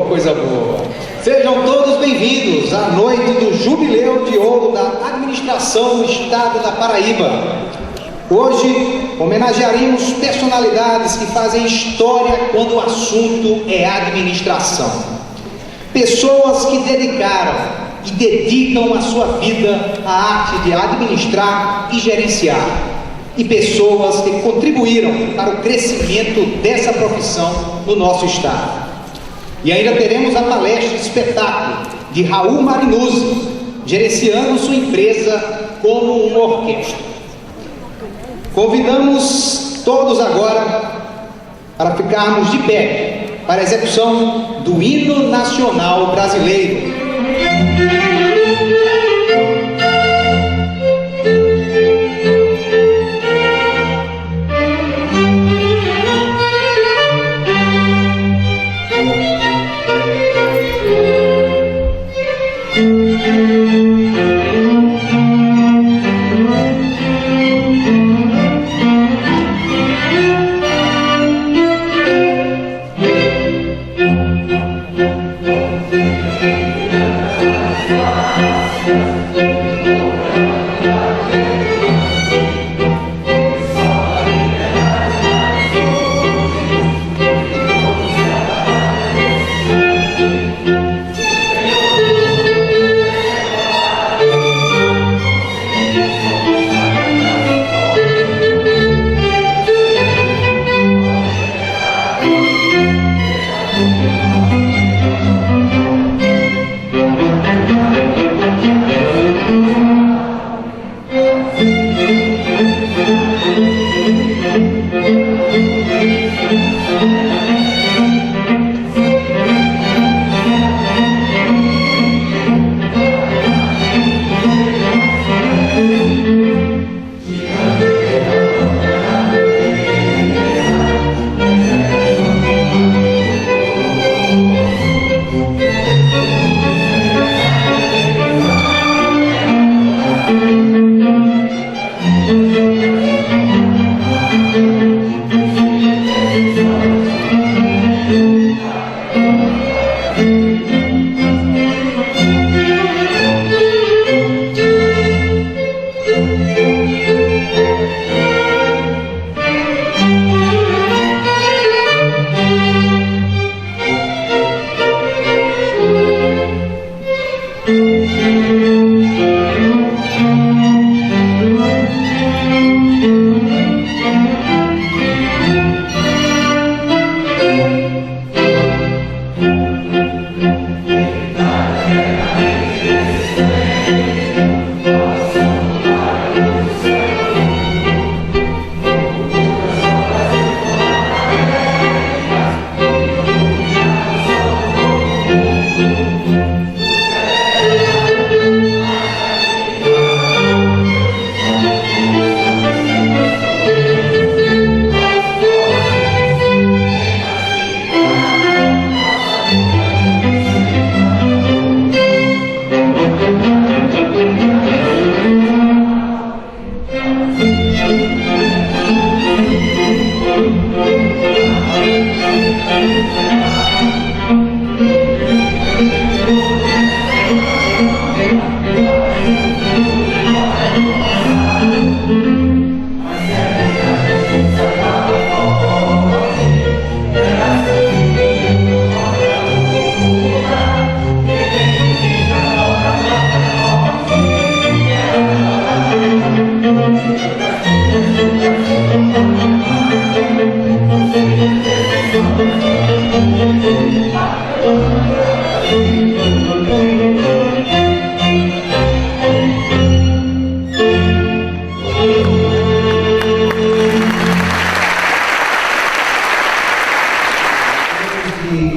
coisa boa. Sejam todos bem-vindos à noite do Jubileu de Ouro da Administração do Estado da Paraíba. Hoje, homenagearemos personalidades que fazem história quando o assunto é administração. Pessoas que dedicaram e dedicam a sua vida à arte de administrar e gerenciar. E pessoas que contribuíram para o crescimento dessa profissão no nosso estado. E ainda teremos a palestra espetáculo de Raul Marinuzzi, gerenciando sua empresa como uma orquestra. Convidamos todos agora para ficarmos de pé para a execução do Hino Nacional Brasileiro.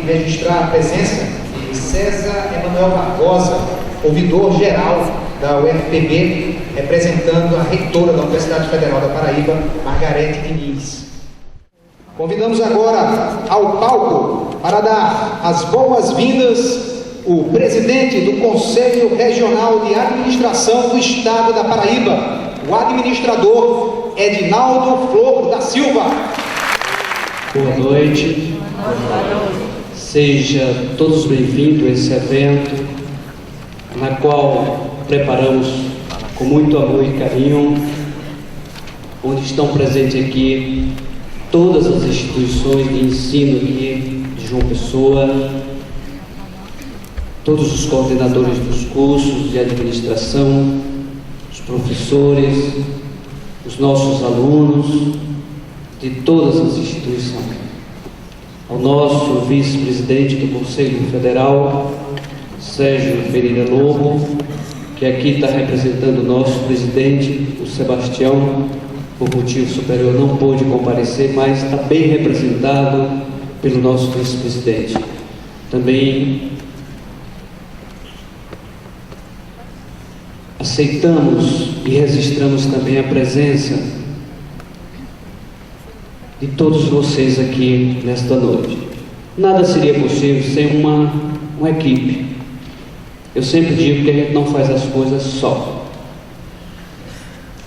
Registrar a presença de César Emanuel Barbosa, ouvidor-geral da UFPB, representando a reitora da Universidade Federal da Paraíba, Margarete Diniz. Convidamos agora ao palco para dar as boas-vindas o presidente do Conselho Regional de Administração do Estado da Paraíba, o administrador Edinaldo Flor da Silva. Boa noite. Seja todos bem-vindos a esse evento, na qual preparamos com muito amor e carinho, onde estão presentes aqui todas as instituições de ensino aqui de João Pessoa, todos os coordenadores dos cursos de administração, os professores, os nossos alunos de todas as instituições. Ao nosso vice-presidente do Conselho Federal, Sérgio Pereira Lobo, que aqui está representando o nosso presidente, o Sebastião, por motivo superior não pôde comparecer, mas está bem representado pelo nosso vice-presidente. Também aceitamos e registramos também a presença de todos vocês aqui nesta noite. Nada seria possível sem uma equipe. Eu sempre digo que a gente não faz as coisas só.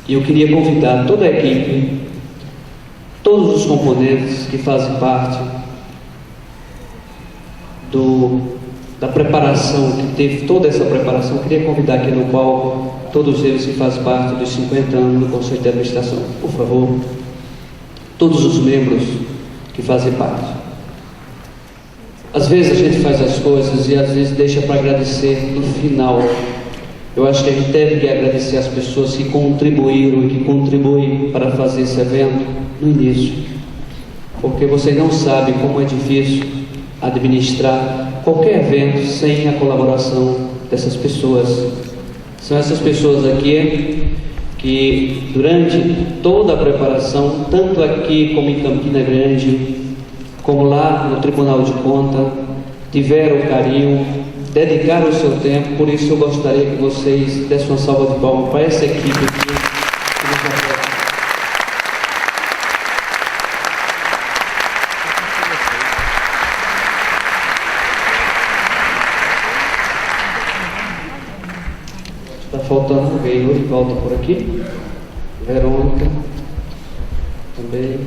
E eu queria convidar toda a equipe, todos os componentes que fazem parte da preparação, que teve toda essa preparação, eu queria convidar aqui no palco todos eles que fazem parte dos 50 anos do Conselho de Administração. Por favor, todos os membros que fazem parte. Às vezes a gente faz as coisas e às vezes deixa para agradecer no final. Eu acho que a gente deve que agradecer as pessoas que contribuíram e que contribuem para fazer esse evento no início. Porque vocês não sabem como é difícil administrar qualquer evento sem a colaboração dessas pessoas. São essas pessoas aqui que durante toda a preparação, tanto aqui como em Campina Grande, como lá no Tribunal de Contas, tiveram carinho, dedicaram o seu tempo. Por isso eu gostaria que vocês dessem uma salva de palmas para essa equipe aqui que nos apoia. Está faltando alguém, Yuri, volta por aqui. Verônica também.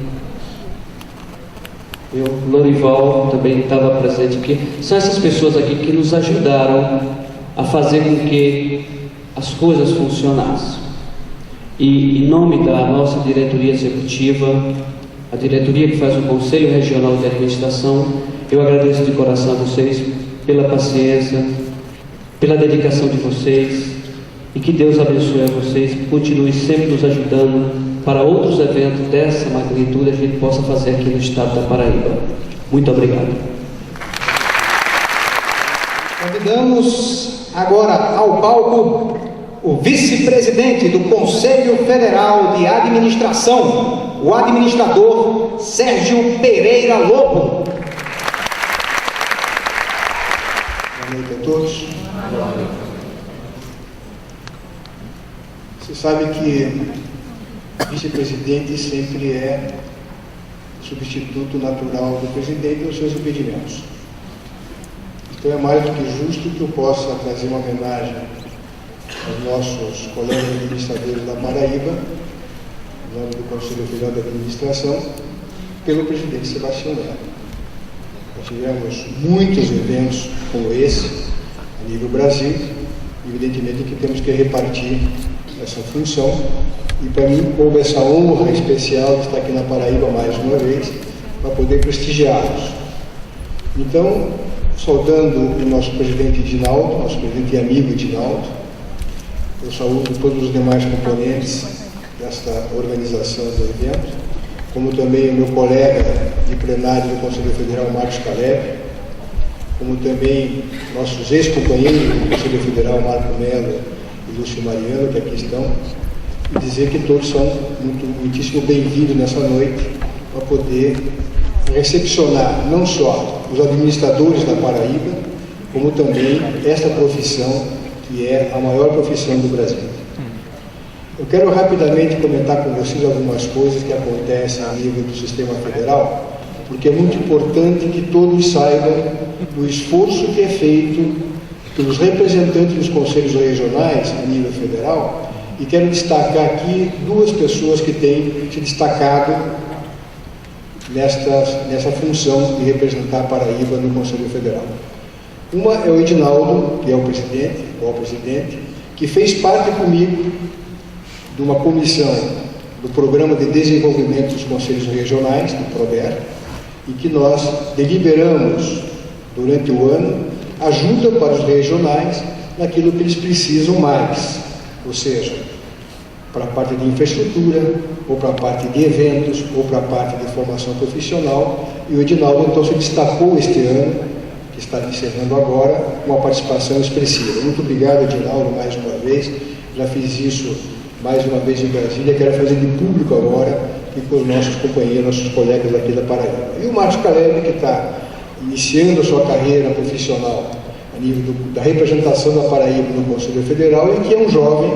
E o Lorival também estava presente aqui. São essas pessoas aqui que nos ajudaram a fazer com que as coisas funcionassem. E em nome da nossa diretoria executiva, a diretoria que faz o Conselho Regional de Administração, eu agradeço de coração a vocês pela paciência, pela dedicação de vocês, e que Deus abençoe a vocês, que continue sempre nos ajudando para outros eventos dessa magnitude a gente possa fazer aqui no estado da Paraíba. Muito obrigado. Convidamos agora ao palco o vice-presidente do Conselho Federal de Administração, o administrador Sérgio Pereira Lobo. Boa noite a todos. Você sabe que vice-presidente sempre é substituto natural do presidente nos seus impedimentos. Então é mais do que justo que eu possa trazer uma homenagem aos nossos colegas administradores da Paraíba, em nome do Conselho Federal de Administração, pelo presidente Sebastião Melo. Nós tivemos muitos eventos como esse, a nível Brasil, e evidentemente que temos que repartir essa função. E para mim houve essa honra especial de estar aqui na Paraíba mais uma vez, para poder prestigiá-los. Então, saudando o nosso presidente Edinaldo, nosso presidente e amigo Edinaldo, eu saúdo todos os demais componentes desta organização do evento, como também o meu colega de plenário do Conselho Federal, Marcos Caleb, como também nossos ex-companheiros do Conselho Federal, Marco Melo e Lúcio Mariano, que aqui estão, e dizer que todos são muitíssimo bem-vindos nessa noite para poder recepcionar não só os administradores da Paraíba, como também esta profissão que é a maior profissão do Brasil. Eu quero rapidamente comentar com vocês algumas coisas que acontecem a nível do sistema federal, porque é muito importante que todos saibam do esforço que é feito pelos representantes dos conselhos regionais a nível federal. E quero destacar aqui duas pessoas que têm se destacado nessa função de representar a Paraíba no Conselho Federal. Uma é o Edinaldo, que é o presidente, que fez parte comigo de uma comissão do Programa de Desenvolvimento dos Conselhos Regionais, do PRODER, e que nós deliberamos durante o ano ajuda para os regionais naquilo que eles precisam mais, ou seja, para a parte de infraestrutura, ou para a parte de eventos, ou para a parte de formação profissional, e o Edinaldo então se destacou este ano, que está encerrando agora, com uma participação expressiva. Muito obrigado, Edinaldo, mais uma vez. Já fiz isso mais uma vez em Brasília, quero fazer de público agora, e com os nossos companheiros, nossos colegas aqui da Paraíba. E o Marcos Caleb, que está iniciando a sua carreira profissional a nível da representação da Paraíba no Conselho Federal, e que é um jovem.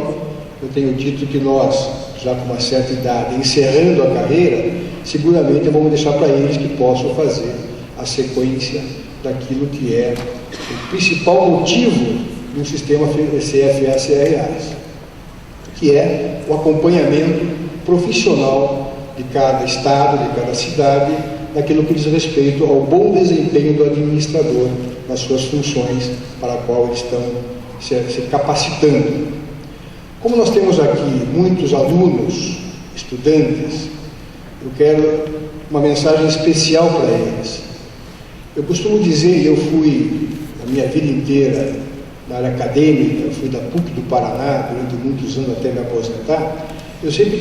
Eu tenho dito que nós, já com uma certa idade, encerrando a carreira, seguramente vamos deixar para eles que possam fazer a sequência daquilo que é o principal motivo do sistema CFA-CRAs, que é o acompanhamento profissional de cada estado, de cada cidade, naquilo que diz respeito ao bom desempenho do administrador nas suas funções para a qual eles estão se capacitando. Como nós temos aqui muitos alunos, estudantes, eu quero uma mensagem especial para eles. Eu costumo dizer, eu fui a minha vida inteira na área acadêmica, eu fui da PUC do Paraná durante muitos anos até me aposentar, eu sempre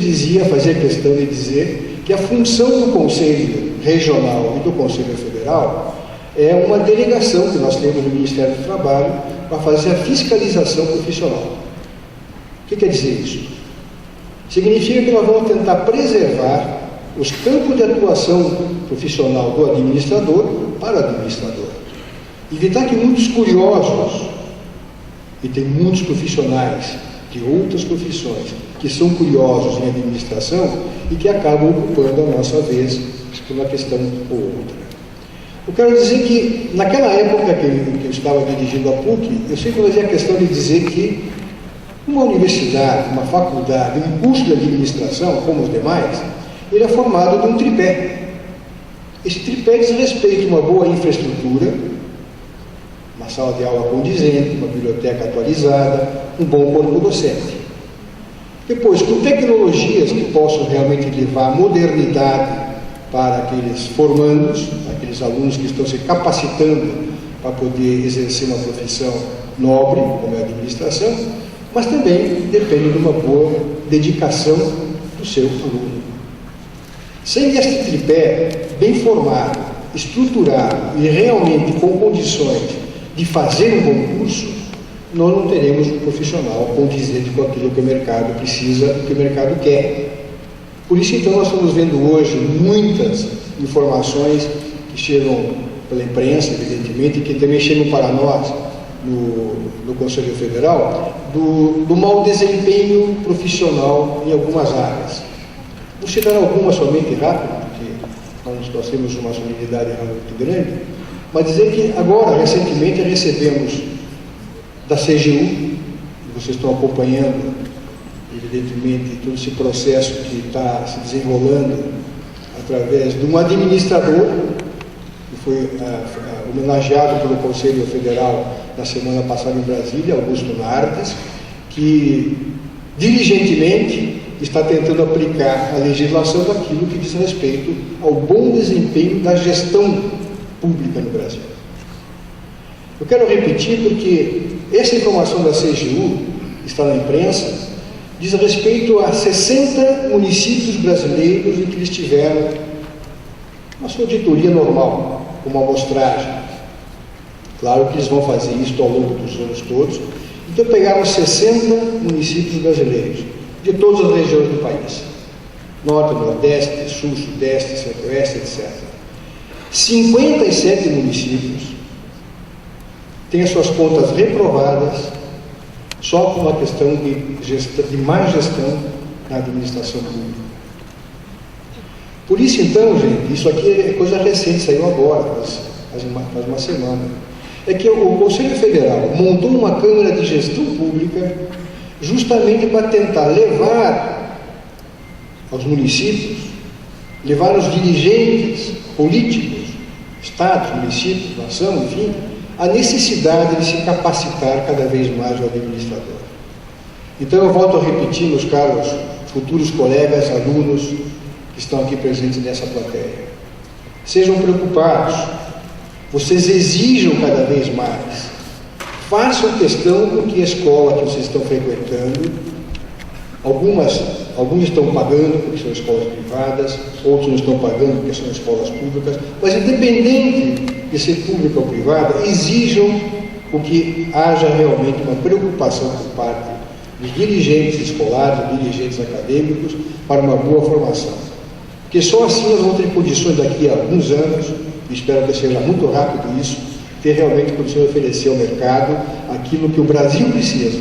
fazia questão de dizer que a função do Conselho Regional e do Conselho Federal é uma delegação que nós temos no Ministério do Trabalho para fazer a fiscalização profissional. O que quer dizer isso? Significa que nós vamos tentar preservar os campos de atuação profissional do administrador para o administrador. Evitar que muitos curiosos, e tem muitos profissionais de outras profissões que são curiosos em administração e que acabam ocupando a nossa vez por uma questão ou outra. Eu quero dizer que, naquela época que eu estava dirigindo a PUC, eu sempre fazia a questão de dizer que uma universidade, uma faculdade, um curso de administração, como os demais, ele é formado de um tripé. Esse tripé diz respeito a uma boa infraestrutura, uma sala de aula condizente, uma biblioteca atualizada, um bom corpo docente. Depois, com tecnologias que possam realmente levar a modernidade para aqueles formandos, aqueles alunos que estão se capacitando para poder exercer uma profissão nobre, como é a administração, mas também depende de uma boa dedicação do seu aluno. Sem este tripé bem formado, estruturado e realmente com condições de fazer um bom curso, nós não teremos um profissional condizente com aquilo que o mercado precisa e que o mercado quer. Por isso, então, nós estamos vendo hoje muitas informações que chegam pela imprensa, evidentemente, e que também chegam para nós no Conselho Federal, do mau desempenho profissional em algumas áreas. Vou citar algumas somente rápido, porque nós temos uma solenidade muito grande, mas dizer que agora, recentemente, recebemos da CGU, que vocês estão acompanhando, evidentemente, todo esse processo que está se desenrolando através de um administrador, que foi homenageado pelo Conselho Federal na semana passada em Brasília, Augusto Nardes, que diligentemente está tentando aplicar a legislação daquilo que diz respeito ao bom desempenho da gestão pública no Brasil. Eu quero repetir porque essa informação da CGU, que está na imprensa, diz respeito a 60 municípios brasileiros em que eles tiveram uma sua auditoria normal, como amostragem. Claro que eles vão fazer isso ao longo dos anos todos. Então pegaram 60 municípios brasileiros, de todas as regiões do país. Norte, Nordeste, Sul, Sudeste, Centro-Oeste, etc. 57 municípios têm as suas contas reprovadas só por uma questão de má gestão na administração pública. Por isso, então, gente, isso aqui é coisa recente, saiu agora, faz uma semana. É que o Conselho Federal montou uma Câmara de Gestão Pública justamente para tentar levar aos municípios levar os dirigentes políticos, estados, municípios, nação, enfim, a necessidade de se capacitar cada vez mais o administrador. Então eu volto a repetir, meus caros futuros colegas, alunos que estão aqui presentes nessa plateia. Sejam preocupados, vocês exijam cada vez mais. Façam questão com que a escola que vocês estão frequentando, alguns estão pagando porque são escolas privadas, outros não estão pagando porque são escolas públicas, mas independente de ser pública ou privada, exijam o que haja realmente uma preocupação por parte dos dirigentes escolares, dos dirigentes acadêmicos, para uma boa formação. Porque só assim nós vamos ter condições daqui a alguns anos, e espero que seja muito rápido isso, ter realmente condições de oferecer ao mercado aquilo que o Brasil precisa.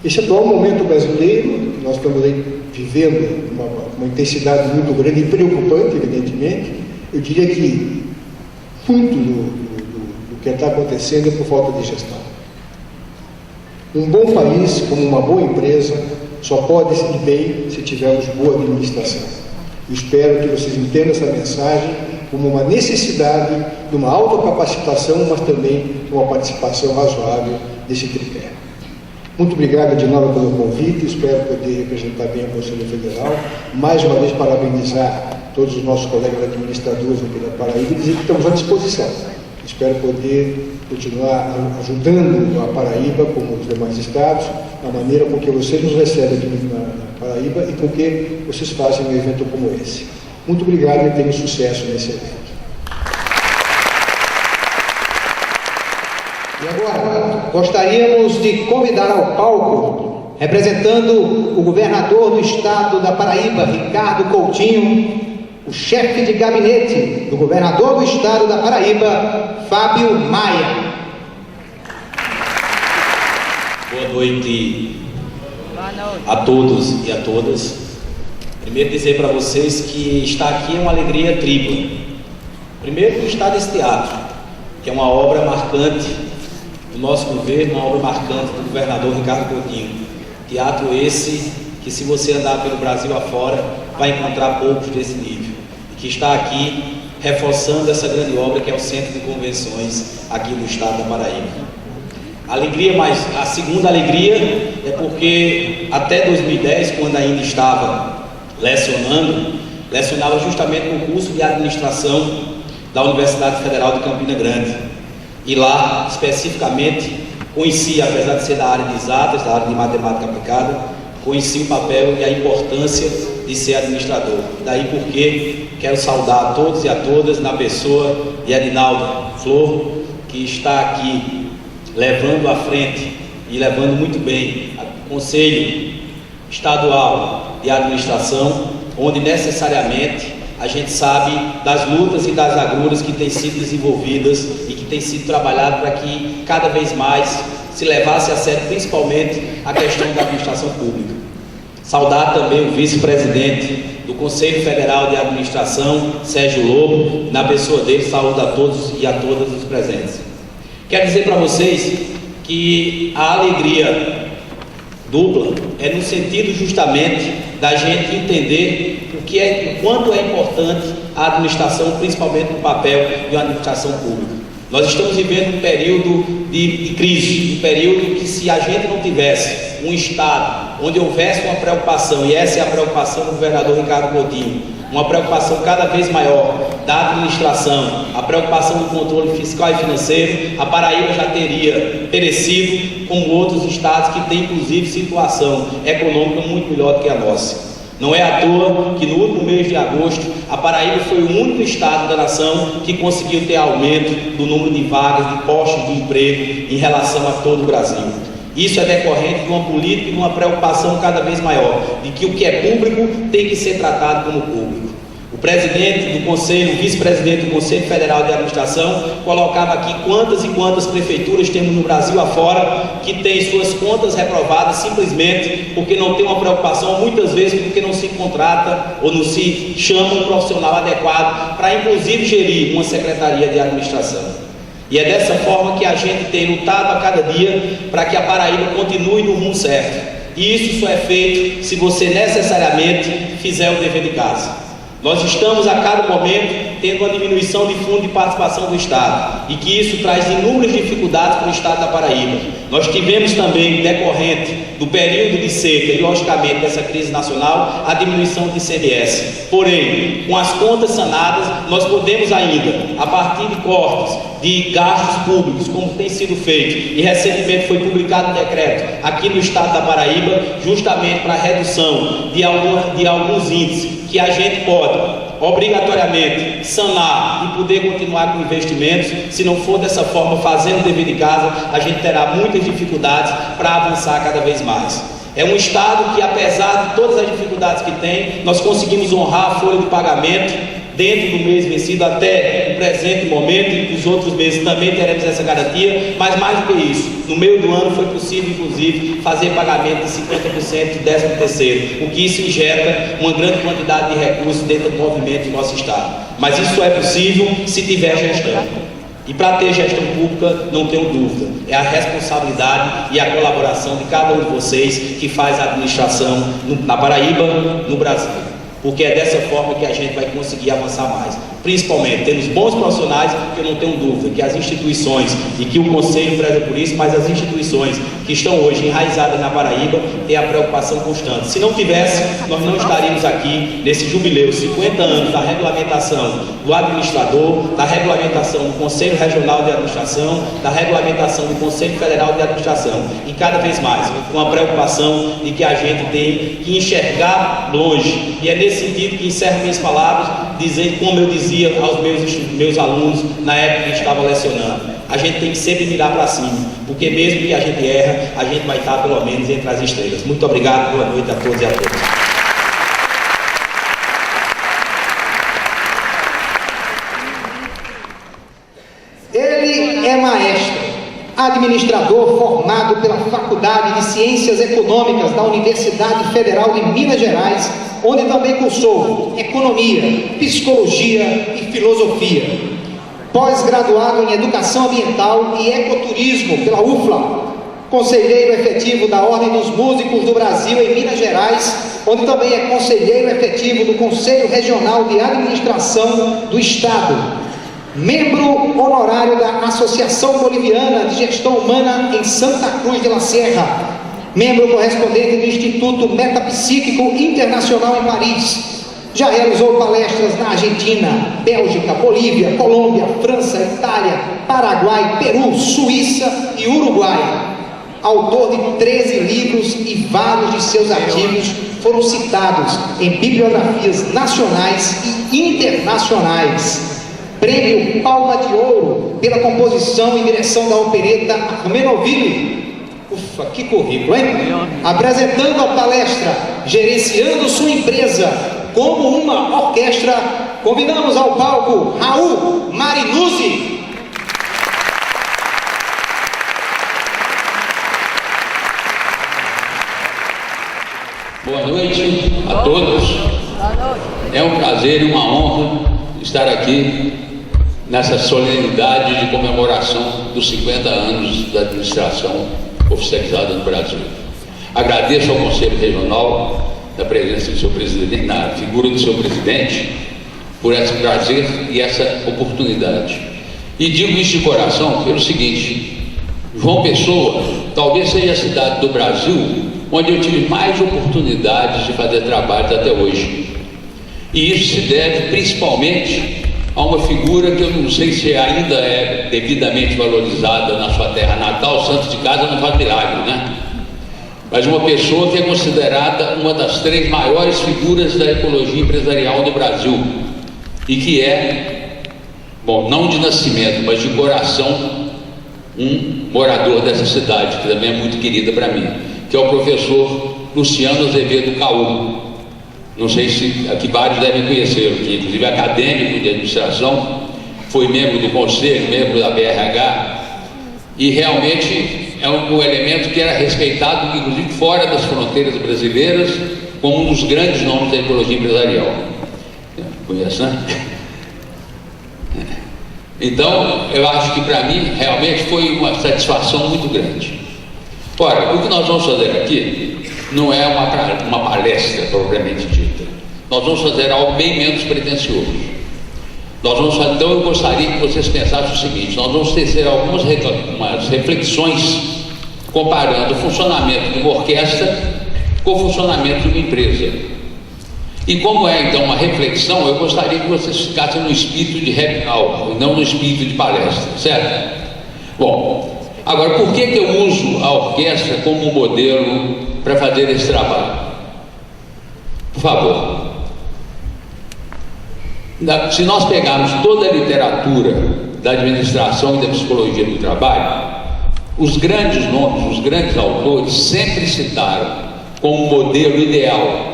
Esse atual momento brasileiro, nós estamos aí vivendo uma intensidade muito grande e preocupante, evidentemente, eu diria que muito do que está acontecendo é por falta de gestão. Um bom país, como uma boa empresa, só pode ir bem se tivermos boa administração. Eu espero que vocês entendam essa mensagem como uma necessidade de uma autocapacitação, mas também de uma participação razoável desse tripé. Muito obrigado de novo pelo convite, espero poder representar bem o Conselho Federal. Mais uma vez, parabenizar todos os nossos colegas administradores aqui da Paraíba e dizer que estamos à disposição. Espero poder continuar ajudando a Paraíba, como os demais estados, na maneira com que vocês nos recebem aqui na Paraíba e com que vocês fazem um evento como esse. Muito obrigado e tenham sucesso nesse evento. E agora, gostaríamos de convidar ao palco, representando o governador do estado da Paraíba, Ricardo Coutinho, o chefe de gabinete do governador do estado da Paraíba, Fábio Maia. Boa noite a todos e a todas. Primeiro dizer para vocês que estar aqui é uma alegria tripla. Primeiro por estar nesse teatro, que é uma obra marcante do nosso governo, uma obra marcante do governador Ricardo Coutinho. Teatro esse que, se você andar pelo Brasil afora, vai encontrar poucos desse nível. E que está aqui reforçando essa grande obra que é o Centro de Convenções aqui do estado da Paraíba. Alegria, mas a segunda alegria é porque até 2010, quando ainda estava lecionava justamente no curso de administração da Universidade Federal de Campina Grande. E lá, especificamente, conheci, apesar de ser da área de exatas, da área de matemática aplicada, conheci o papel e a importância de ser administrador. Daí porque quero saudar a todos e a todas na pessoa de Edinaldo Flor, que está aqui levando à frente e levando muito bem o Conselho Estadual de Administração, onde necessariamente a gente sabe das lutas e das agruras que têm sido desenvolvidas e que têm sido trabalhadas para que cada vez mais se levasse a sério, principalmente a questão da administração pública. Saudar também o vice-presidente do Conselho Federal de Administração, Sérgio Lobo, na pessoa dele, saúde a todos e a todas os presentes. Quero dizer para vocês que a alegria dupla é no sentido justamente da gente entender o quanto é importante a administração, principalmente no papel de uma administração pública. Nós estamos vivendo um período de crise, um período que, se a gente não tivesse um Estado onde houvesse uma preocupação, e essa é a preocupação do governador Ricardo Coutinho, uma preocupação cada vez maior da administração, a preocupação do controle fiscal e financeiro, a Paraíba já teria perecido, como outros estados que têm inclusive situação econômica muito melhor do que a nossa. Não é à toa que no último mês de agosto a Paraíba foi o único estado da nação que conseguiu ter aumento do número de vagas, de postos de emprego em relação a todo o Brasil. Isso é decorrente de uma política e de uma preocupação cada vez maior, de que o que é público tem que ser tratado como público. O presidente do Conselho, o vice-presidente do Conselho Federal de Administração, colocava aqui quantas e quantas prefeituras temos no Brasil afora que têm suas contas reprovadas simplesmente porque não tem uma preocupação, muitas vezes porque não se contrata ou não se chama um profissional adequado para inclusive gerir uma secretaria de administração. E é dessa forma que a gente tem lutado a cada dia para que a Paraíba continue no rumo certo. E isso só é feito se você necessariamente fizer o dever de casa. Nós estamos a cada momento tendo uma diminuição de fundo de participação do Estado, e que isso traz inúmeras dificuldades para o Estado da Paraíba. Nós tivemos também, decorrente do período de seca e logicamente dessa crise nacional, a diminuição de ICMS. Porém, com as contas sanadas, nós podemos ainda, a partir de cortes de gastos públicos, como tem sido feito, e recentemente foi publicado um decreto aqui no Estado da Paraíba, justamente para a redução de alguns índices, que a gente pode obrigatoriamente sanar e poder continuar com investimentos. Se não for dessa forma, fazendo o dever de casa, a gente terá muitas dificuldades para avançar cada vez mais. É um Estado que, apesar de todas as dificuldades que tem, nós conseguimos honrar a folha de pagamento dentro do mês vencido até o presente momento, e nos outros meses também teremos essa garantia. Mas mais do que isso, no meio do ano foi possível inclusive fazer pagamento de 50% do 13º, o que isso injeta uma grande quantidade de recursos dentro do movimento do nosso Estado. Mas isso só é possível se tiver gestão. E para ter gestão pública, não tenho dúvida, é a responsabilidade e a colaboração de cada um de vocês que faz a administração na Paraíba, no Brasil. Porque é dessa forma que a gente vai conseguir avançar mais. Principalmente, temos bons profissionais, que eu não tenho dúvida que as instituições, e que o Conselho preza por isso, mas as instituições que estão hoje enraizadas na Paraíba têm a preocupação constante. Se não tivesse, nós não estaríamos aqui nesse jubileu, 50 anos da regulamentação do administrador, da regulamentação do Conselho Regional de Administração, da regulamentação do Conselho Federal de Administração, e cada vez mais, com a preocupação de que a gente tem que enxergar longe. E é nesse sentido que encerro minhas palavras, dizendo, como eu dizia aos meus alunos na época que estava lecionando, a gente tem que sempre mirar para cima, porque mesmo que a gente erra, a gente vai estar pelo menos entre as estrelas. Muito obrigado, boa noite a todos e a todas. Ele é maestro, administrador formado pela Faculdade de Ciências Econômicas da Universidade Federal de Minas Gerais, onde também cursou Economia, Psicologia e Filosofia. Pós-graduado em Educação Ambiental e Ecoturismo pela UFLA, conselheiro efetivo da Ordem dos Músicos do Brasil em Minas Gerais, onde também é conselheiro efetivo do Conselho Regional de Administração do Estado. Membro honorário da Associação Boliviana de Gestão Humana em Santa Cruz de la Sierra. Membro correspondente do Instituto Metapsíquico Internacional em Paris. Já realizou palestras na Argentina, Bélgica, Bolívia, Colômbia, França, Itália, Paraguai, Peru, Suíça e Uruguai. Autor de 13 livros, e vários de seus artigos foram citados em bibliografias nacionais e internacionais. Prêmio Palma de Ouro pela composição e direção da opereta Armenoville. Ufa, que currículo, hein? Apresentando a palestra Gerenciando Sua Empresa como uma Orquestra, convidamos ao palco Raul Marinuzzi. Boa noite a todos. É um prazer e uma honra estar aqui nessa solenidade de comemoração dos 50 anos da administração oficializada no Brasil. Agradeço ao Conselho Regional, da presença do seu presidente, na figura do seu presidente, por esse prazer e essa oportunidade. E digo isso de coração pelo seguinte: João Pessoa talvez seja a cidade do Brasil onde eu tive mais oportunidades de fazer trabalhos até hoje. E isso se deve principalmente a uma figura que eu não sei se ainda é devidamente valorizada na sua terra natal. Santo de casa não faz milagre, né? Mas uma pessoa que é considerada uma das 3 maiores figuras da ecologia empresarial do Brasil, e que é, bom, não de nascimento, mas de coração, um morador dessa cidade, que também é muito querida para mim, que é o professor Luciano Azevedo Caú. Não sei se aqui vários devem conhecê-lo, que inclusive é acadêmico de administração, foi membro do conselho, membro da BRH, e realmente é um elemento que era respeitado, inclusive fora das fronteiras brasileiras, como um dos grandes nomes da ecologia empresarial. Conhece, né? Então, eu acho que para mim realmente foi uma satisfação muito grande. Ora, o que nós vamos fazer aqui não é uma palestra propriamente dita. nós vamos fazer algo bem menos pretensioso. Então eu gostaria que vocês pensassem o seguinte: nós vamos tecer algumas reflexões comparando o funcionamento de uma orquestra com o funcionamento de uma empresa. E como é então uma reflexão, eu gostaria que vocês ficassem no espírito de happy hour e não no espírito de palestra, certo? Bom, agora, por que eu uso a orquestra como modelo para fazer esse trabalho? Por favor. Se nós pegarmos toda a literatura da administração e da psicologia do trabalho, os grandes nomes, os grandes autores sempre citaram como modelo ideal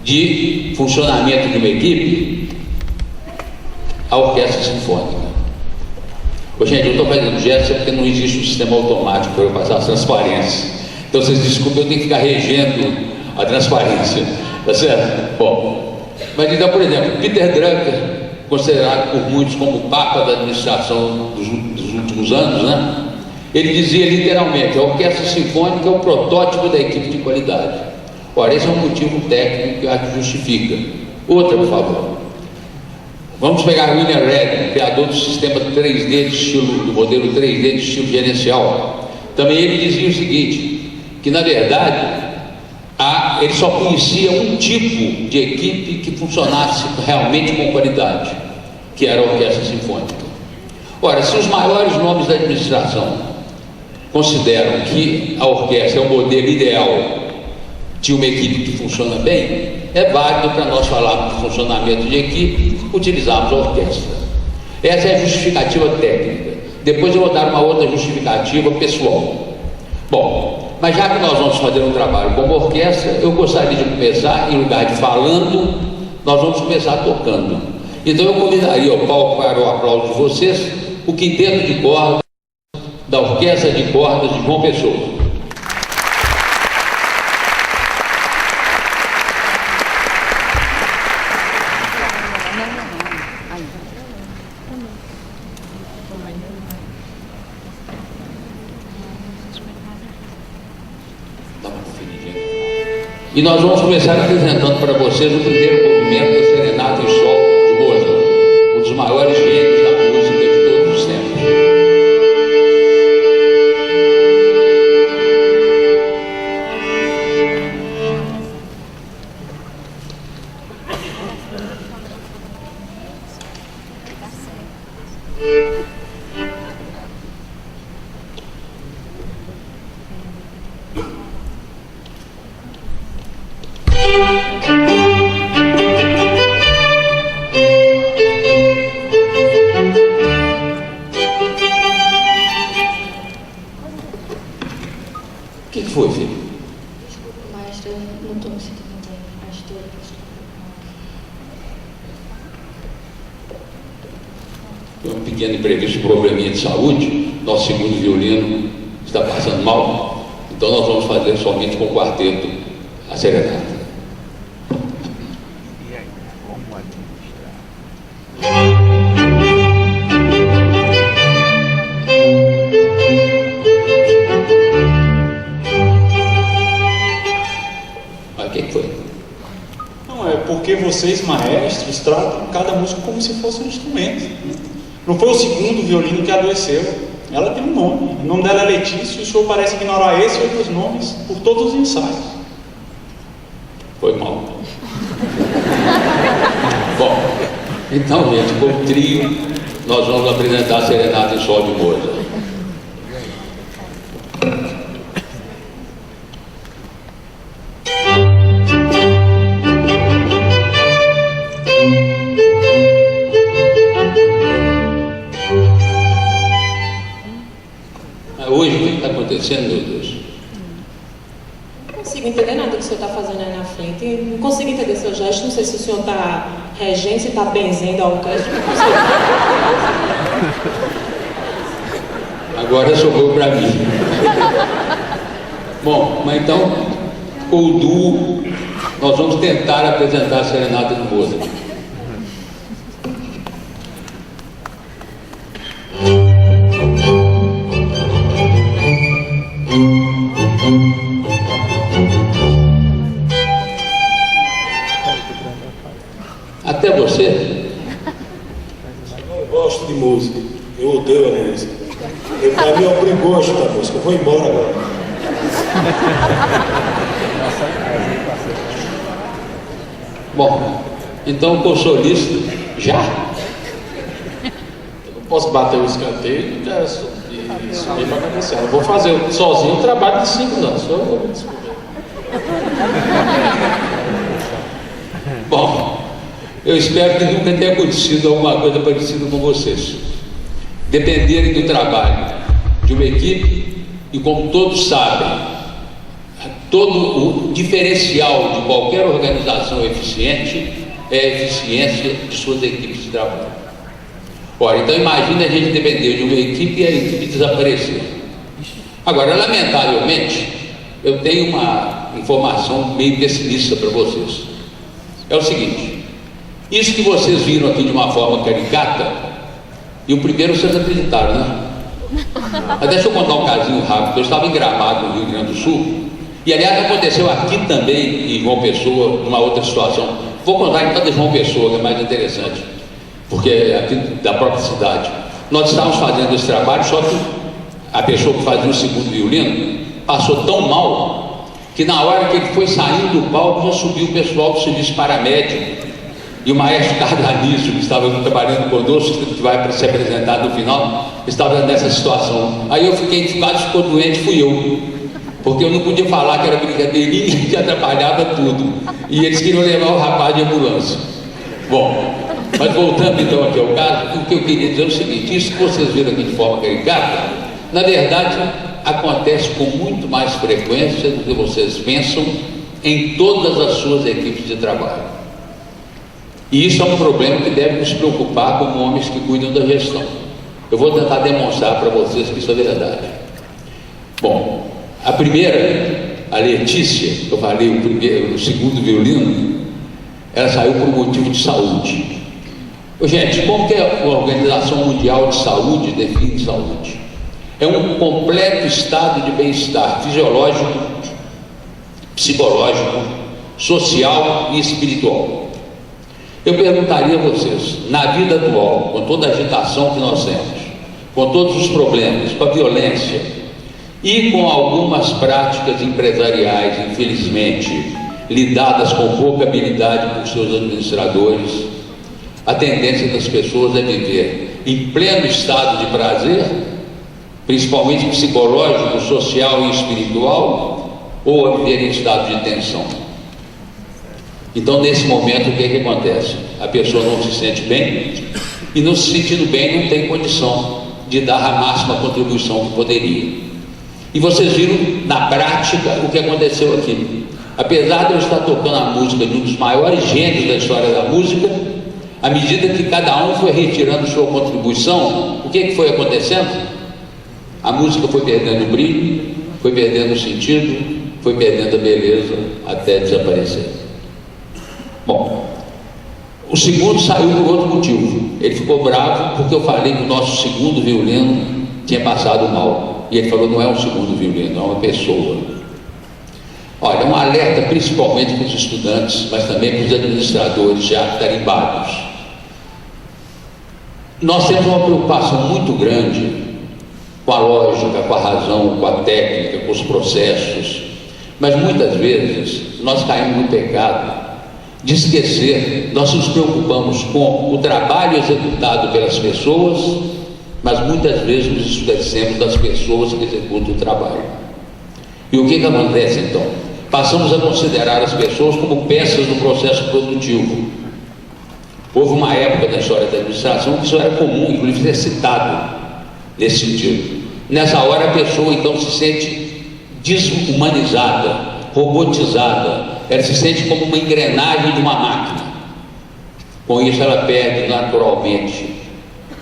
de funcionamento de uma equipe a orquestra sinfônica. Gente, eu estou fazendo gesto porque não existe um sistema automático para eu passar as transparências. Então vocês desculpem, eu tenho que ficar regendo a transparência, tá certo? Bom, mas então, por exemplo, Peter Drucker, considerado por muitos como o papa da administração dos últimos anos, né? Ele dizia literalmente: a orquestra sinfônica é o protótipo da equipe de qualidade. Ora, esse é um motivo técnico que eu acho que justifica. Outra, por favor. Vamos pegar William Redden, criador do sistema 3D de estilo, do modelo 3D de estilo gerencial. Também ele dizia o seguinte, que na verdade ele só conhecia um tipo de equipe que funcionasse realmente com qualidade, que era a orquestra sinfônica. Ora, se os maiores nomes da administração consideram que a orquestra é o modelo ideal de uma equipe que funciona bem, é válido para nós falarmos de funcionamento de equipe, utilizarmos a orquestra. Essa é a justificativa técnica. Depois eu vou dar uma outra justificativa pessoal. Bom, mas já que nós vamos fazer um trabalho como orquestra, eu gostaria de começar, em lugar de falando, nós vamos começar tocando. Então eu convidaria ao palco para o aplauso de vocês o quinteto de cordas da Orquestra de Cordas de João Pessoa. E nós vamos começar apresentando para vocês o primeiro movimento da Serenata em Sol de Mozart, um dos maiores gênios da música de todos os tempos. O que foi, filho? Desculpa, maestro, eu não estou me sentindo bem. Foi um pequeno imprevisto, probleminha de saúde. Nosso segundo violino está passando mal, então nós vamos fazer somente com o quarteto a serenata. E aí, como administrar? O que foi? Não, é porque vocês, maestros, tratam cada músico como se fosse um instrumento. Não foi o segundo violino que adoeceu. Ela tem um nome. O nome dela é Letícia e o senhor parece ignorar esse e outros nomes por todos os ensaios. Foi mal. Bom, então, gente, com o trio, nós vamos apresentar a Serenata em Sol de Mozart. Hoje, o que está acontecendo, meu Deus? Não consigo entender nada que o senhor está fazendo aí na frente. Não consigo entender seu gesto. Não sei se o senhor está regendo, se está benzendo a orquestra. Não consigo. Agora sobrou para mim. Bom, mas então, com o duo, nós vamos tentar apresentar a Serenata de Mozart. você? Eu não gosto de música, eu odeio a música. Para mim é um perigo escutar música, eu vou embora agora. Bom, então o solista já? Eu não posso bater o escanteio e subir para cabecear. Eu vou fazer sozinho um trabalho de 5 anos. Eu vou me descobrir. Bom, eu espero que nunca tenha acontecido alguma coisa parecida com vocês. Dependerem do trabalho de uma equipe e, como todos sabem, todo o diferencial de qualquer organização eficiente é a eficiência de suas equipes de trabalho. Ora, então imagine a gente depender de uma equipe e a equipe desaparecer. Agora, lamentavelmente, eu tenho uma informação meio pessimista para vocês. É o seguinte: isso que vocês viram aqui de uma forma caricata, e o primeiro vocês acreditaram, né? Mas deixa eu contar um casinho rápido. Eu estava em Gramado, no Rio Grande do Sul, e aliás aconteceu aqui também, em João Pessoa, numa outra situação. Vou contar então de João Pessoa, que é mais interessante, porque é aqui da própria cidade. Nós estávamos fazendo esse trabalho, só que a pessoa que fazia o segundo violino passou tão mal que na hora que ele foi saindo do palco já subiu o pessoal do serviço paramédico e o maestro Cardanício, que estava trabalhando conosco, que vai se apresentar no final, estava nessa situação. Aí eu fiquei, quase ficou doente, fui eu, porque eu não podia falar que era brincadeirinha, que atrapalhava tudo, e eles queriam levar o rapaz de ambulância. Bom, mas voltando então aqui ao caso, o que eu queria dizer é o seguinte: isso que vocês viram aqui de forma caricata, na verdade acontece com muito mais frequência do que vocês pensam em todas as suas equipes de trabalho. E isso é um problema que deve nos preocupar como homens que cuidam da gestão. Eu vou tentar demonstrar para vocês que isso é verdade. Bom, a primeira, a Letícia, que eu falei, o segundo violino, ela saiu por motivo de saúde. Gente, como que a Organização Mundial de Saúde define saúde? É um completo estado de bem-estar fisiológico, psicológico, social e espiritual. Eu perguntaria a vocês, na vida atual, com toda a agitação que nós temos, com todos os problemas, com a violência e com algumas práticas empresariais, infelizmente, lidadas com pouca habilidade por seus administradores, a tendência das pessoas é viver em pleno estado de prazer, principalmente psicológico, social e espiritual, ou a viver em estado de tensão. Então, nesse momento, o que acontece? A pessoa não se sente bem, e não se sentindo bem não tem condição de dar a máxima contribuição que poderia. E vocês viram na prática o que aconteceu aqui. Apesar de eu estar tocando a música de um dos maiores gênios da história da música, à medida que cada um foi retirando sua contribuição, o que foi acontecendo? A música foi perdendo o brilho, foi perdendo o sentido, foi perdendo a beleza até desaparecer. Bom, o segundo saiu por outro motivo. Ele ficou bravo porque eu falei que o nosso segundo violino tinha passado mal. E ele falou: não é um segundo violino, é uma pessoa. Olha, um alerta principalmente para os estudantes, mas também para os administradores já tarimbados. Nós temos uma preocupação muito grande com a lógica, com a razão, com a técnica, com os processos, mas muitas vezes nós caímos no pecado de esquecer. Nós nos preocupamos com o trabalho executado pelas pessoas, mas muitas vezes nos esquecemos das pessoas que executam o trabalho. E o que acontece então? Passamos a considerar as pessoas como peças do processo produtivo. Houve uma época na história da administração que isso era comum, inclusive ser citado nesse sentido. Nessa hora a pessoa então se sente desumanizada, robotizada, ela se sente como uma engrenagem de uma máquina. Com isso ela perde naturalmente,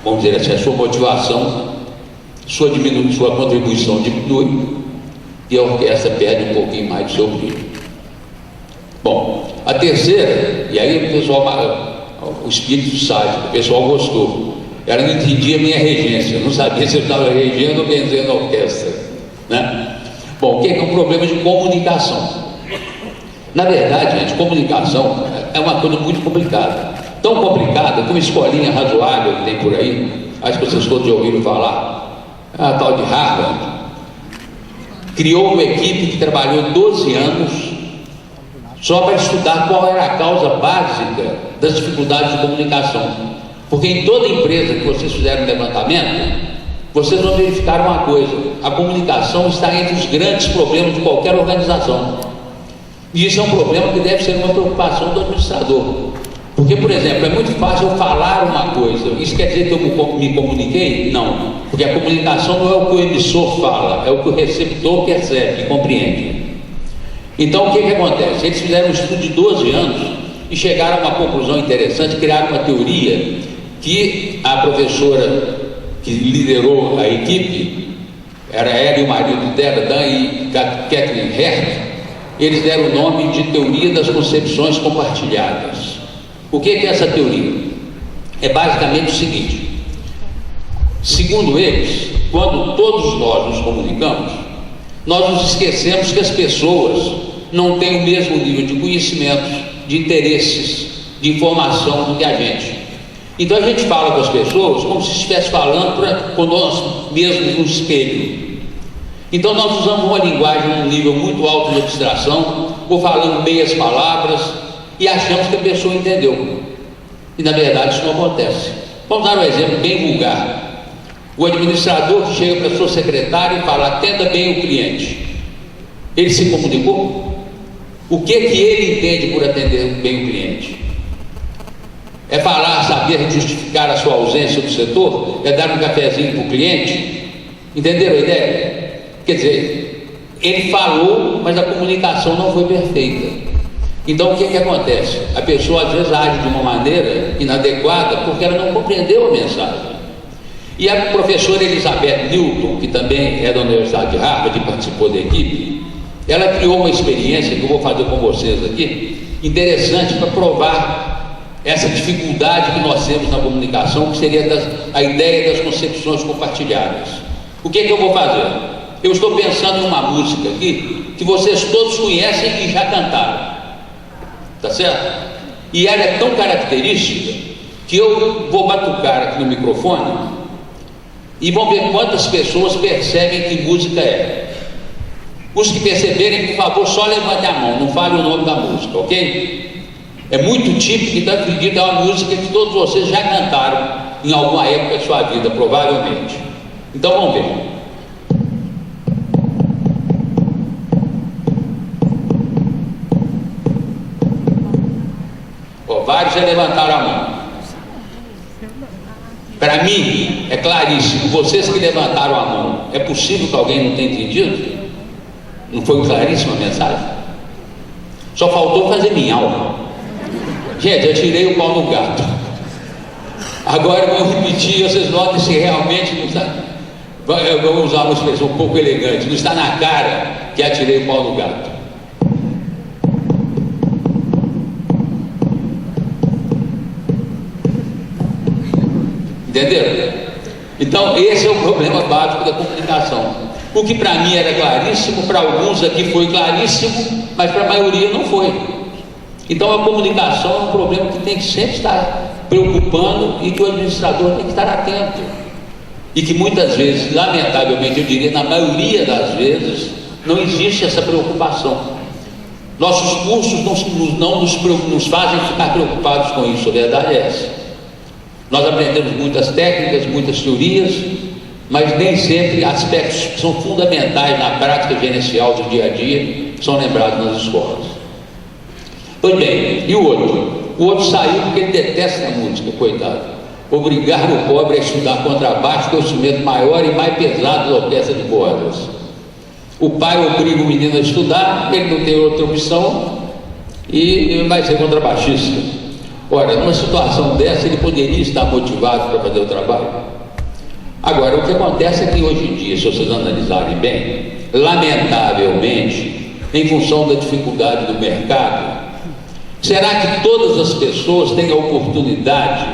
vamos dizer assim, a sua motivação, sua contribuição diminui e a orquestra perde um pouquinho mais do seu brilho. Bom, a terceira, e aí o pessoal, o espírito sádico, o pessoal gostou. Ela não entendia a minha regência, não sabia se eu estava regendo ou benzendo a orquestra, né? Bom, o que é um problema de comunicação? Na verdade, gente, comunicação é uma coisa muito complicada. tão complicada, que uma escolinha razoável que tem por aí, acho que vocês todos já ouviram falar, a tal de Harvard, criou uma equipe que trabalhou 12 anos só para estudar qual era a causa básica das dificuldades de comunicação. Porque em toda empresa que vocês fizeram um levantamento, vocês vão verificar uma coisa: a comunicação está entre os grandes problemas de qualquer organização. E isso é um problema que deve ser uma preocupação do administrador. Porque, por exemplo, é muito fácil eu falar uma coisa. Isso quer dizer que eu me comuniquei? Não. Porque a comunicação não é o que o emissor fala, é o que o receptor percebe e compreende. Então, o que acontece? Eles fizeram um estudo de 12 anos e chegaram a uma conclusão interessante, criaram uma teoria que a professora que liderou a equipe, era ela e o marido dela, Dan e Kathleen Hert, eles deram o nome de teoria das concepções compartilhadas. O que é essa teoria? É basicamente o seguinte: segundo eles, quando todos nós nos comunicamos, nós nos esquecemos que as pessoas não têm o mesmo nível de conhecimento, de interesses, de informação do que a gente. Então a gente fala com as pessoas como se estivesse falando com nós mesmos no espelho. Então nós usamos uma linguagem num nível muito alto de abstração, ou falando meias palavras, e achamos que a pessoa entendeu. E na verdade isso não acontece. Vamos dar um exemplo bem vulgar. O administrador que chega para a sua secretária e fala: atenda bem o cliente. Ele se comunicou? O que ele entende por atender bem o cliente? É falar, saber justificar a sua ausência do setor? É dar um cafezinho para o cliente? Entenderam a ideia? Quer dizer, ele falou, mas a comunicação não foi perfeita. Então o que acontece? A pessoa às vezes age de uma maneira inadequada porque ela não compreendeu a mensagem. E a professora Elizabeth Newton, que também é da Universidade de Harvard e participou da equipe, ela criou uma experiência que eu vou fazer com vocês aqui, interessante para provar essa dificuldade que nós temos na comunicação, que seria a ideia das concepções compartilhadas. O que eu vou fazer? Eu estou pensando numa música aqui que vocês todos conhecem e já cantaram, tá certo? E ela é tão característica que eu vou batucar aqui no microfone e vão ver quantas pessoas percebem que música é. Os que perceberem, por favor, só levantem a mão, não fale o nome da música, ok? É muito típico, então acredito que é uma música que todos vocês já cantaram em alguma época de sua vida, provavelmente. Então vamos ver. Vários já levantaram a mão. Para mim, é claríssimo. Vocês que levantaram a mão, é possível que alguém não tenha entendido? Não foi claríssima a mensagem? Só faltou fazer minhal. Gente, eu tirei o pau no gato. Agora eu vou repetir, vocês notem se realmente não está. Eu vou usar uma expressão um pouco elegante. Não está na cara que atirei o pau no gato. Entenderam? Então esse é o problema básico da comunicação. O que para mim era claríssimo, para alguns aqui foi claríssimo, mas para a maioria não foi. Então a comunicação é um problema que tem que sempre estar preocupando e que o administrador tem que estar atento. E que muitas vezes, lamentavelmente, eu diria, na maioria das vezes, não existe essa preocupação. Nossos cursos não nos fazem ficar preocupados com isso, a verdade é essa. Nós aprendemos muitas técnicas, muitas teorias, mas nem sempre aspectos que são fundamentais na prática gerencial do dia a dia são lembrados nas escolas. Pois bem, e o outro? O outro saiu porque ele detesta a música, coitado. Obrigar o pobre a estudar contrabaixo, que é o instrumento maior e mais pesado da orquestra de cordas. O pai obriga o menino a estudar, ele não tem outra opção e vai ser contrabaixista. Ora, numa situação dessa, ele poderia estar motivado para fazer o trabalho. Agora, o que acontece é que hoje em dia, se vocês analisarem bem, lamentavelmente, em função da dificuldade do mercado, será que todas as pessoas têm a oportunidade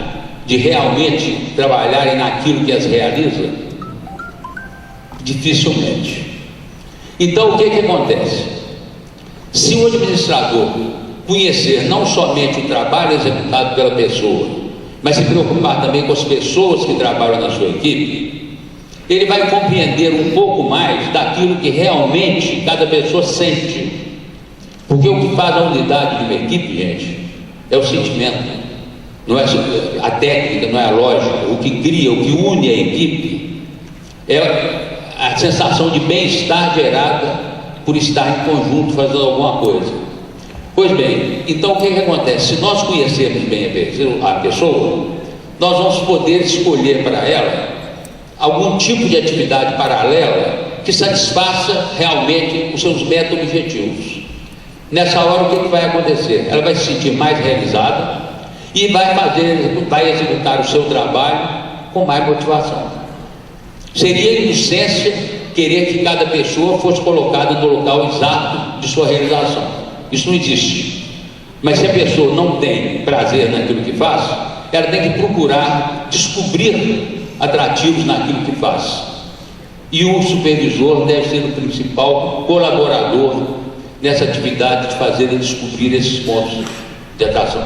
de realmente trabalharem naquilo que as realiza? Dificilmente. Então, o que acontece? Se o administrador conhecer não somente o trabalho executado pela pessoa, mas se preocupar também com as pessoas que trabalham na sua equipe, ele vai compreender um pouco mais daquilo que realmente cada pessoa sente. Porque o que faz a unidade de uma equipe, gente, é o sentimento, não é a técnica, não é a lógica. O que cria, o que une a equipe é a sensação de bem-estar gerada por estar em conjunto fazendo alguma coisa. Pois bem, então o que acontece? Se nós conhecermos bem a pessoa, nós vamos poder escolher para ela algum tipo de atividade paralela que satisfaça realmente os seus meta-objetivos. Nessa hora, o que vai acontecer? Ela vai se sentir mais realizada e vai executar o seu trabalho com mais motivação. Seria inocência querer que cada pessoa fosse colocada no local exato de sua realização. Isso não existe. Mas se a pessoa não tem prazer naquilo que faz, ela tem que procurar descobrir atrativos naquilo que faz. E o supervisor deve ser o principal colaborador nessa atividade de fazer e descobrir esses pontos de atração.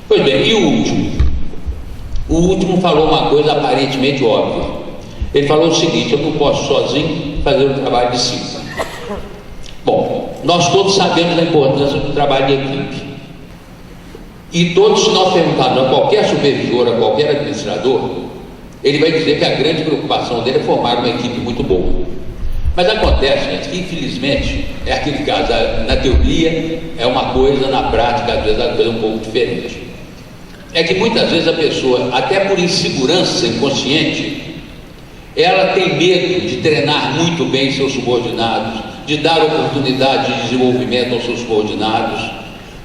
Pois bem, e o último? O último falou uma coisa aparentemente óbvia. Ele falou o seguinte: eu não posso sozinho fazer o trabalho de 5. Bom, nós todos sabemos da importância do trabalho de equipe. E todos, se nós perguntarmos a qualquer supervisor, a qualquer administrador, ele vai dizer que a grande preocupação dele é formar uma equipe muito boa. Mas acontece, gente, que infelizmente é aquele caso, na teoria é uma coisa, na prática às vezes a coisa é um pouco diferente. É que muitas vezes a pessoa, até por insegurança inconsciente, ela tem medo de treinar muito bem seus subordinados, de dar oportunidade de desenvolvimento aos seus subordinados,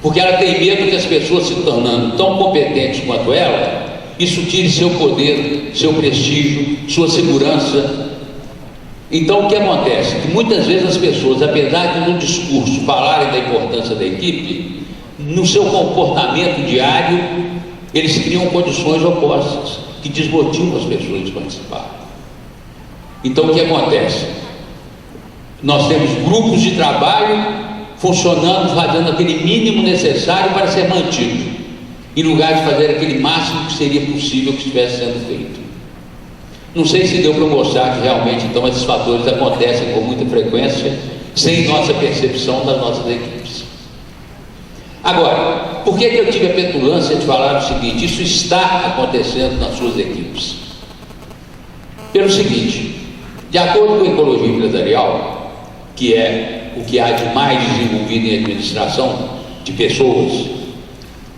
porque ela tem medo que as pessoas se tornando tão competentes quanto ela, isso tire seu poder, seu prestígio, sua segurança. Então o que acontece? Que muitas vezes as pessoas, apesar de no discurso falarem da importância da equipe, no seu comportamento diário, eles criam condições opostas, que desmotivam as pessoas de participar. Então o que acontece? Nós temos grupos de trabalho funcionando, fazendo aquele mínimo necessário para ser mantido, em lugar de fazer aquele máximo que seria possível que estivesse sendo feito. Não sei se deu para mostrar que realmente então esses fatores acontecem com muita frequência, sem nossa percepção das nossas equipes. Agora, por que eu tive a petulância de falar o seguinte: isso está acontecendo nas suas equipes? Pelo seguinte, de acordo com a ecologia empresarial, que é o que há de mais desenvolvido em administração de pessoas,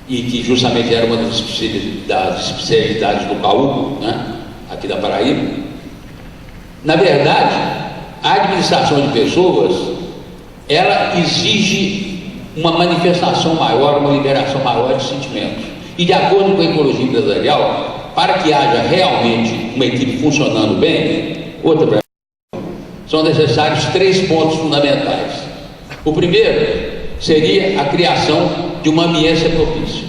e que justamente era uma das especialidades do CAU, né, aqui da Paraíba, na verdade, a administração de pessoas, ela exige uma manifestação maior, uma liberação maior de sentimentos. E de acordo com a ecologia empresarial, para que haja realmente uma equipe funcionando bem, são necessários 3 pontos fundamentais. O primeiro seria a criação de uma ambiência propícia.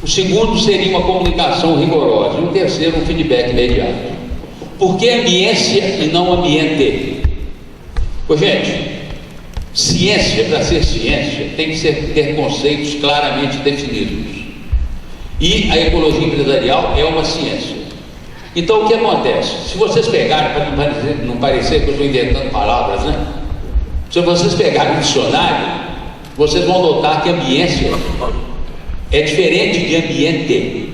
O segundo seria uma comunicação rigorosa. E o terceiro, um feedback imediato. Por que ambiência e não ambiente? Pois, gente, ciência, para ser ciência, tem que ter conceitos claramente definidos. E a ecologia empresarial é uma ciência. Então, o que acontece? Se vocês pegarem, para não parecer que eu estou inventando palavras, né? Se vocês pegarem o dicionário, vocês vão notar que ambiência é diferente de ambiente.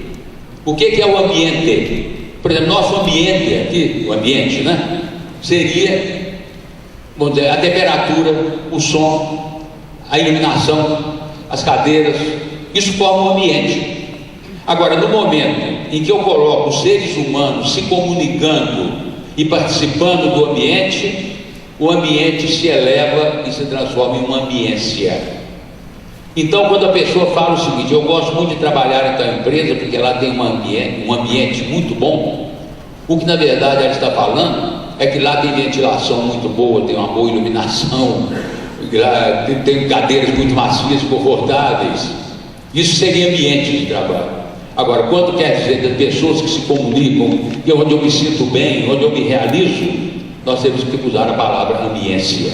O que é o ambiente? Por exemplo, nosso ambiente aqui, o ambiente, né? Seria, vamos dizer, a temperatura, o som, a iluminação, as cadeiras. Isso forma um ambiente. Agora, no momento em que eu coloco os seres humanos se comunicando e participando do ambiente, o ambiente se eleva e se transforma em uma ambiência. Então, quando a pessoa fala o seguinte: eu gosto muito de trabalhar em tal empresa porque ela tem um ambiente muito bom, o que na verdade ela está falando é que lá tem ventilação muito boa, tem uma boa iluminação, tem cadeiras muito macias e confortáveis. Isso seria ambiente de trabalho. Agora, quando quer dizer das pessoas que se comunicam, que é onde eu me sinto bem, onde eu me realizo, nós temos que usar a palavra ambiência,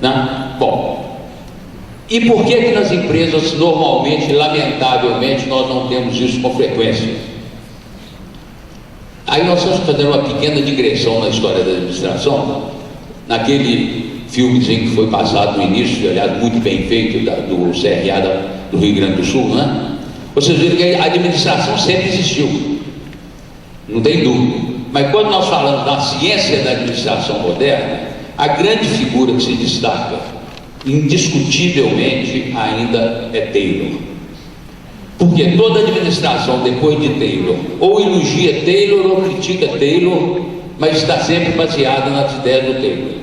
né? Bom, E por que nas empresas, normalmente, lamentavelmente, nós não temos isso com frequência? Aí nós estamos fazendo uma pequena digressão na história da administração, naquele filmezinho que foi passado no início, aliás, muito bem feito, do CRA do Rio Grande do Sul, né? Vocês viram que a administração sempre existiu, não tem dúvida. Mas quando nós falamos da ciência da administração moderna, a grande figura que se destaca, indiscutivelmente, ainda é Taylor. Porque toda administração, depois de Taylor, ou elogia Taylor ou critica Taylor, mas está sempre baseada nas ideias do Taylor.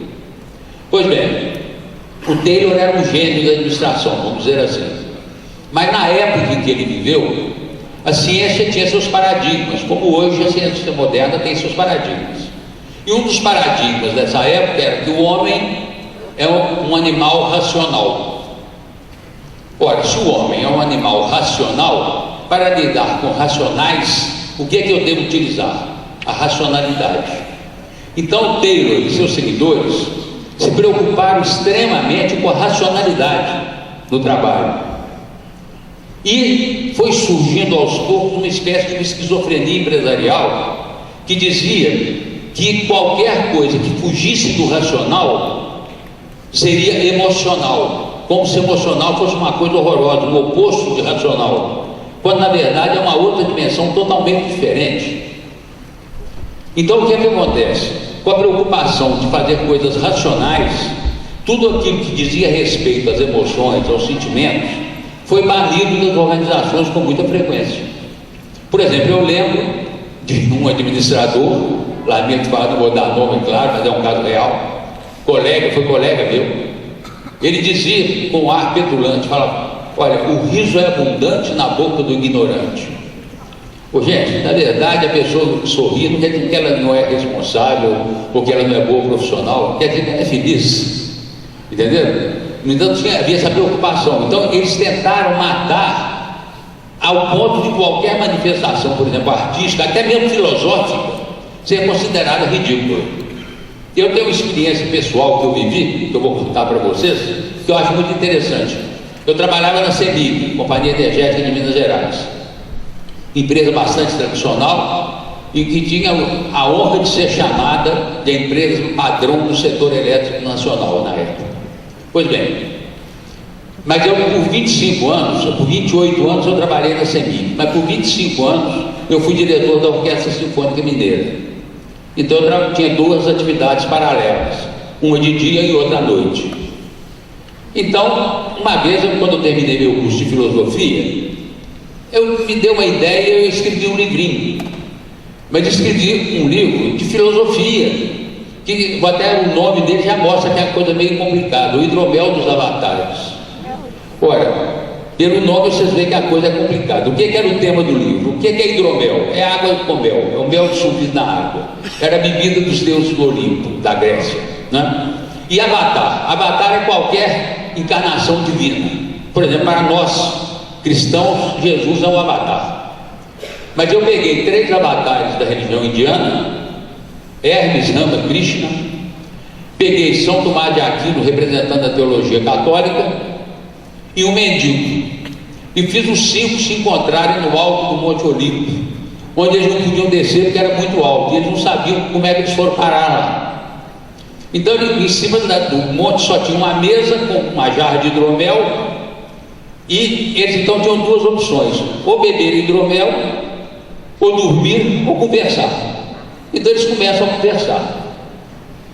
Pois bem, o Taylor era um gênio da administração, vamos dizer assim. Mas na época em que ele viveu, a ciência tinha seus paradigmas, como hoje a ciência moderna tem seus paradigmas. E um dos paradigmas dessa época era que o homem é um animal racional. Ora, se o homem é um animal racional, para lidar com racionais, o que é que eu devo utilizar? A racionalidade. Então Taylor e seus seguidores se preocuparam extremamente com a racionalidade no trabalho. E foi surgindo aos poucos uma espécie de esquizofrenia empresarial que dizia que qualquer coisa que fugisse do racional seria emocional, como se emocional fosse uma coisa horrorosa, o oposto de racional, quando na verdade é uma outra dimensão totalmente diferente. Então o que é que acontece? Com a preocupação de fazer coisas racionais, tudo aquilo que dizia respeito às emoções, aos sentimentos, foi banido das organizações com muita frequência. Por exemplo, eu lembro de um administrador, lamento falar, não vou dar nome, claro, mas é um caso real, foi colega meu. Ele dizia com um ar petulante, falava: olha, o riso é abundante na boca do ignorante. Ô, gente, na verdade, a pessoa que sorri não quer dizer que ela não é responsável ou que ela não é boa profissional, quer dizer que ela é feliz, entendeu? No entanto, havia essa preocupação. Então eles tentaram matar ao ponto de qualquer manifestação, por exemplo, artística, até mesmo filosófica, ser considerada ridícula. Eu tenho uma experiência pessoal que eu vivi, que eu vou contar para vocês, que eu acho muito interessante. Eu trabalhava na CEMIG, Companhia Energética de Minas Gerais, empresa bastante tradicional e que tinha a honra de ser chamada de empresa padrão do setor elétrico nacional na época. Pois bem, mas eu por 25 anos, por 28 anos eu trabalhei na CEMIG, mas por 25 anos eu fui diretor da Orquestra Sinfônica Mineira. Então eu tinha duas atividades paralelas, uma de dia e outra à noite. Então, uma vez, quando eu terminei meu curso de filosofia, me deu uma ideia e eu escrevi um livrinho. Mas escrevi um livro de filosofia, que até o nome dele já mostra que é uma coisa meio complicada, o Hidromel dos Avatares. Ora, pelo nome vocês veem que a coisa é complicada. O que era o tema do livro? O que é hidromel? É água com mel, é o mel dissolvido na água. Era a bebida dos deuses do Olimpo, da Grécia, né? E Avatar? Avatar é qualquer encarnação divina. Por exemplo, para nós cristãos, Jesus é um avatar. Mas eu peguei 3 avatares da religião indiana: Hermes, Rama, Krishna. Peguei São Tomás de Aquino, representando a teologia católica, e um mendigo, e fiz os 5 se encontrarem no alto do Monte Olimpo, onde eles não podiam descer porque era muito alto, e eles não sabiam como é que eles foram parar lá. Então em cima do monte só tinha uma mesa com uma jarra de hidromel, e eles então tinham 2 opções: ou beber hidromel, ou dormir, ou conversar. Então eles começam a conversar,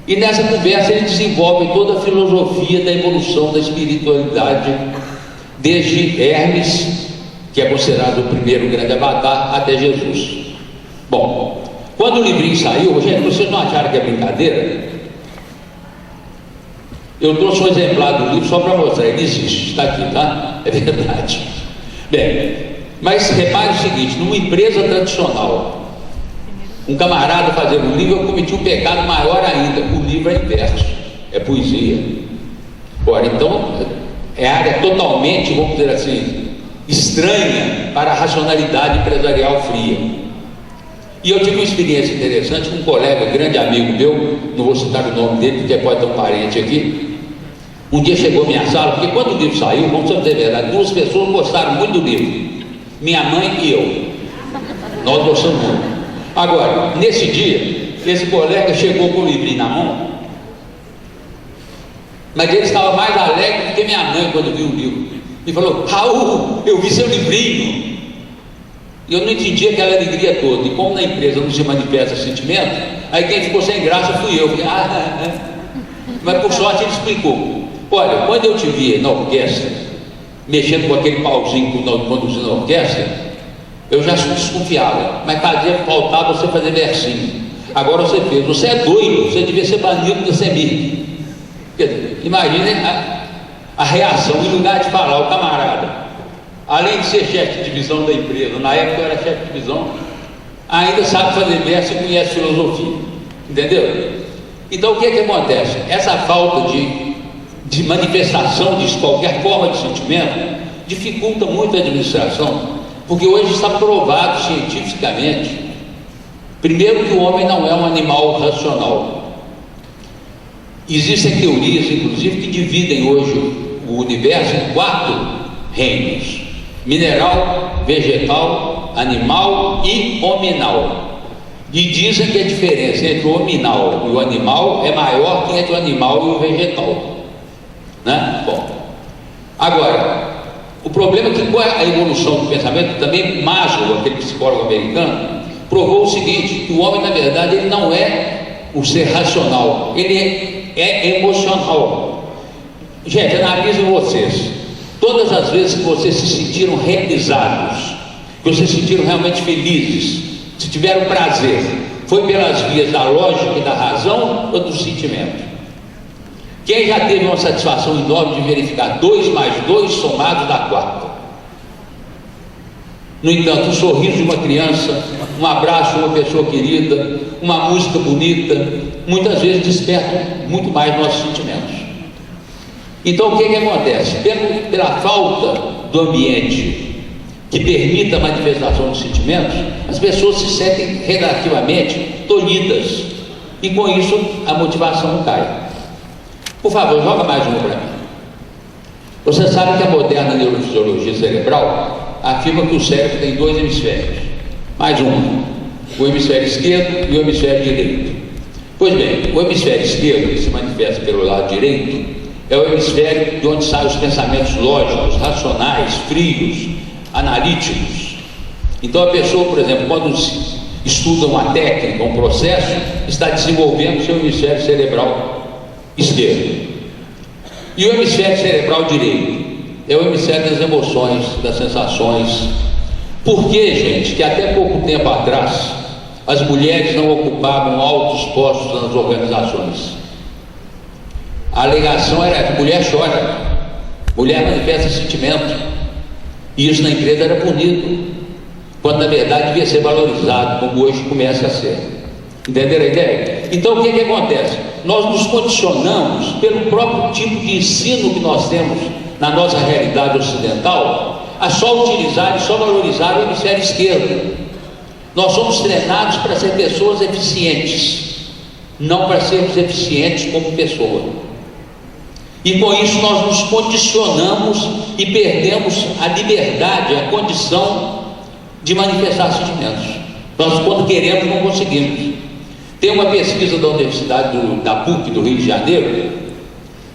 e nessa conversa eles desenvolvem toda a filosofia da evolução da espiritualidade, desde Hermes, que é considerado o primeiro grande avatar, até Jesus. Bom, quando o livrinho saiu, gente, vocês não acharam que é brincadeira? Eu trouxe um exemplar do livro só para mostrar, ele existe, está aqui, tá? É verdade. Bem, mas repare o seguinte: numa empresa tradicional, um camarada fazer um livro, eu cometi um pecado maior ainda. O livro é inverso, é poesia. Ora, então, é área totalmente, vamos dizer assim, estranha para a racionalidade empresarial fria. E eu tive uma experiência interessante com um colega, grande amigo meu, não vou citar o nome dele, porque pode ter um parente aqui, Um dia chegou à minha sala, porque quando o livro saiu, vamos dizer a verdade, 2 pessoas gostaram muito do livro, minha mãe e eu. Nós gostamos muito. Agora, nesse dia, esse colega chegou com o livrinho na mão, mas ele estava mais alegre do que minha mãe quando viu o livro. E falou: Raul, eu vi seu livrinho. E eu não entendi aquela alegria toda. E como na empresa não se manifesta sentimento, aí quem ficou sem graça fui eu. Falei: Mas por sorte ele explicou. Olha, quando eu te vi na orquestra, mexendo com aquele pauzinho conduzindo a orquestra, eu já desconfiava, mas fazia faltar você fazer versinho. Agora você fez. Você é doido, você devia ser banido da CEMIG. Imagine a reação, em lugar de falar, o camarada, além de ser chefe de divisão da empresa, na época eu era chefe de divisão, ainda sabe fazer verso e conhece filosofia, entendeu? Então o que é que acontece? Essa falta de manifestação de qualquer forma de sentimento dificulta muito a administração, porque hoje está provado cientificamente, primeiro, que o homem não é um animal racional. Existem teorias, inclusive, que dividem hoje o universo em 4 reinos: mineral, vegetal, animal e hominal. E dizem que a diferença entre o hominal e o animal é maior que entre o animal e o vegetal, né? Bom, agora, o problema é que com a evolução do pensamento, também Maslow, aquele psicólogo americano, provou o seguinte: que o homem, na verdade, ele não é um ser racional, ele é emocional. Gente, analisem vocês. Todas as vezes que vocês se sentiram realizados, que vocês se sentiram realmente felizes, se tiveram prazer, foi pelas vias da lógica e da razão ou do sentimento? Quem já teve uma satisfação enorme de verificar 2 mais 2 somados dá 4? No entanto, o sorriso de uma criança, um abraço de uma pessoa querida, uma música bonita, muitas vezes despertam muito mais nossos sentimentos. Então o que acontece? Pela falta do ambiente que permita a manifestação dos sentimentos, as pessoas se sentem relativamente tolhidas, e com isso a motivação cai. Por favor, joga mais uma para mim. Você sabe que a moderna neurofisiologia cerebral afirma que o cérebro tem 2 hemisférios, mais um, o hemisfério esquerdo e o hemisfério direito. Pois bem, o hemisfério esquerdo, que se manifesta pelo lado direito, é o hemisfério de onde saem os pensamentos lógicos, racionais, frios, analíticos. Então a pessoa, por exemplo, quando estuda uma técnica, um processo, está desenvolvendo o seu hemisfério cerebral esquerdo. E o hemisfério cerebral direito é o hemisfério das emoções, das sensações. Por que, gente, que até pouco tempo atrás as mulheres não ocupavam altos postos nas organizações? A alegação era que mulher chora, mulher manifesta sentimento, e isso na empresa era punido, quando na verdade devia ser valorizado, como hoje começa a ser. Entenderam a ideia? Então o que acontece? Nós nos condicionamos pelo próprio tipo de ensino que nós temos na nossa realidade ocidental a só utilizar e só valorizar o hemisfério esquerdo. Nós somos treinados para ser pessoas eficientes, não para sermos eficientes como pessoa. E com isso nós nos condicionamos e perdemos a liberdade, a condição de manifestar sentimentos. Nós, quando queremos, não conseguimos. Tem uma pesquisa da Universidade da PUC do Rio de Janeiro,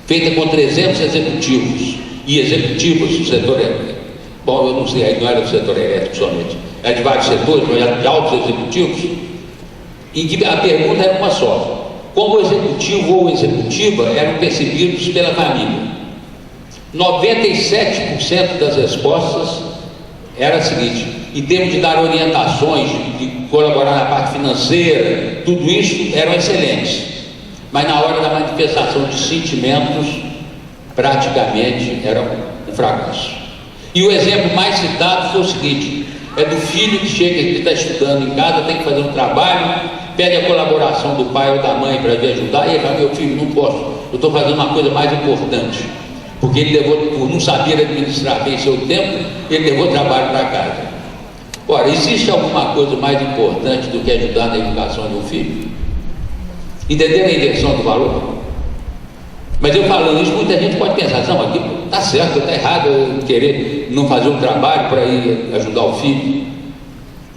feita com 300 executivos e executivas do setor elétrico. Bom, eu não sei, aí não era do setor elétrico somente, é de vários setores, mas era de altos executivos, em que a pergunta era uma só: como o executivo ou executiva eram percebidos pela família? 97% das respostas era a seguinte: em termos de dar orientações, de colaborar na parte financeira, tudo isso eram excelentes, mas na hora da manifestação de sentimentos, praticamente era um fracasso. E o exemplo mais citado foi o seguinte: é do filho que chega, que está estudando em casa, tem que fazer um trabalho, pede a colaboração do pai ou da mãe para lhe ajudar, e ele fala: meu filho, não posso, eu estou fazendo uma coisa mais importante, porque ele levou, por não saber administrar bem seu tempo, ele levou trabalho para casa. Ora, existe alguma coisa mais importante do que ajudar na educação de um filho? Entenderam a inversão do valor? Mas eu falando isso, muita gente pode pensar, não, aqui está certo, está errado eu querer não fazer um trabalho para ir ajudar o filho.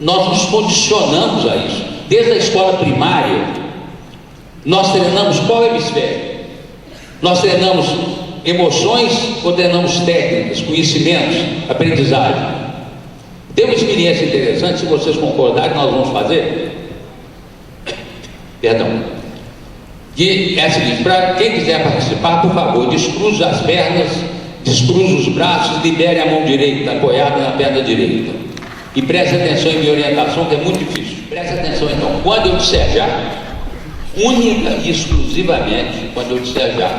Nós nos condicionamos a isso. Desde a escola primária, nós treinamos qual hemisfério? Nós treinamos emoções ou treinamos técnicas, conhecimentos, aprendizagem? Tem uma experiência interessante, se vocês concordarem, nós vamos fazer. Perdão. Que é a seguinte, para quem quiser participar, por favor, descruze as pernas, descruze os braços, libere a mão direita apoiada na perna direita. E preste atenção em minha orientação, que é muito difícil. Preste atenção então, quando eu disser já, única e exclusivamente, quando eu disser já,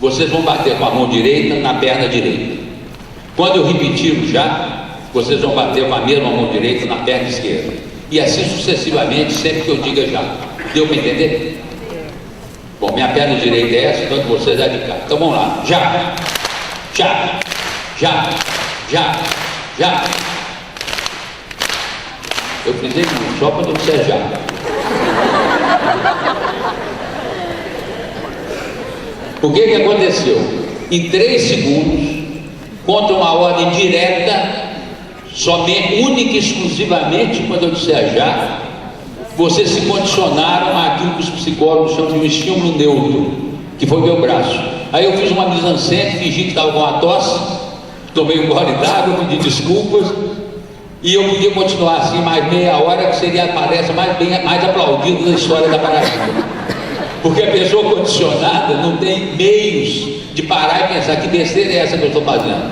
vocês vão bater com a mão direita na perna direita. Quando eu repetir o já, vocês vão bater com a mesma mão direita na perna esquerda. E assim sucessivamente, sempre que eu diga já. Deu para entender? Bom, minha perna direita é essa, então vocês é de cá. Então vamos lá. Já, já, já, já, já. Eu frisei muito, só quando eu disser já. O que aconteceu? Em 3 segundos, contra uma ordem direta, somente, única e exclusivamente, quando eu disser já, vocês se condicionaram àquilo que os psicólogos chamam de um estímulo neutro, que foi meu braço. Aí eu fiz uma mise-en-scène, fingi que estava com uma tosse, tomei um gole d'água, pedi desculpas, e eu podia continuar assim mais meia hora, que seria a palestra mais aplaudida da história da Paraíba. Porque a pessoa condicionada não tem meios de parar e pensar que besteira é essa que eu estou fazendo.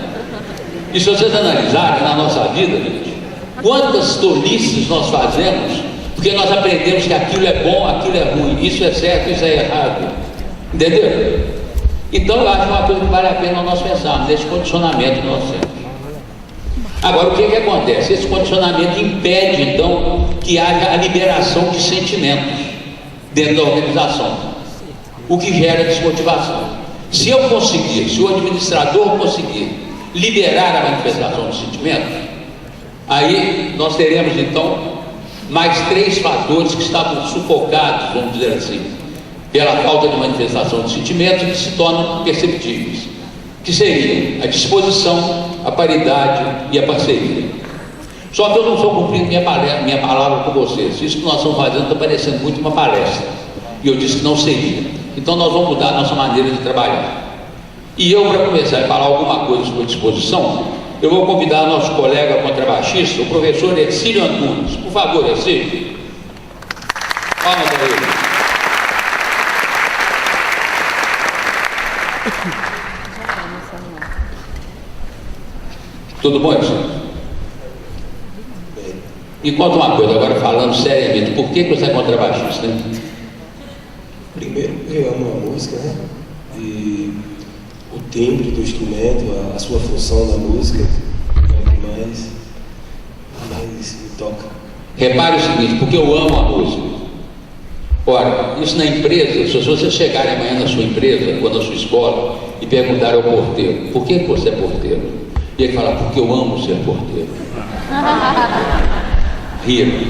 E se vocês analisarem na nossa vida, gente, quantas tolices nós fazemos porque nós aprendemos que aquilo é bom, aquilo é ruim, isso é certo, isso é errado. Entendeu? Então eu acho uma coisa que vale a pena nós pensarmos nesse condicionamento que nós temos. Agora, o que acontece? Esse condicionamento impede, então, que haja a liberação de sentimentos dentro da organização, o que gera desmotivação. Se eu conseguir, se o administrador conseguir liberar a manifestação de sentimentos, aí nós teremos, então, mais 3 fatores que estavam sufocados, vamos dizer assim, pela falta de manifestação de sentimentos, que se tornam perceptíveis, que seriam a disposição, a paridade e a parceria. Só que eu não estou cumprindo minha palavra com vocês. Isso que nós estamos fazendo está parecendo muito uma palestra, e eu disse que não seria. Então nós vamos mudar a nossa maneira de trabalhar. E eu, para começar a falar alguma coisa sobre disposição, eu vou convidar nosso colega contrabaixista, o professor Ercílio Antunes. Por favor, Ercílio. Palma para ele. Tudo bom, Ercílio? Me conta uma coisa, agora falando seriamente, por que você é contrabaixista, né? Primeiro, eu amo a música, né? E o timbre do instrumento, a sua função na música, é o que mais me toca. Repare o seguinte, porque eu amo a música. Ora, isso na empresa, se vocês chegarem amanhã na sua empresa, ou na sua escola, e perguntarem ao porteiro, por que você é porteiro? E ele fala, porque eu amo ser porteiro. Rir.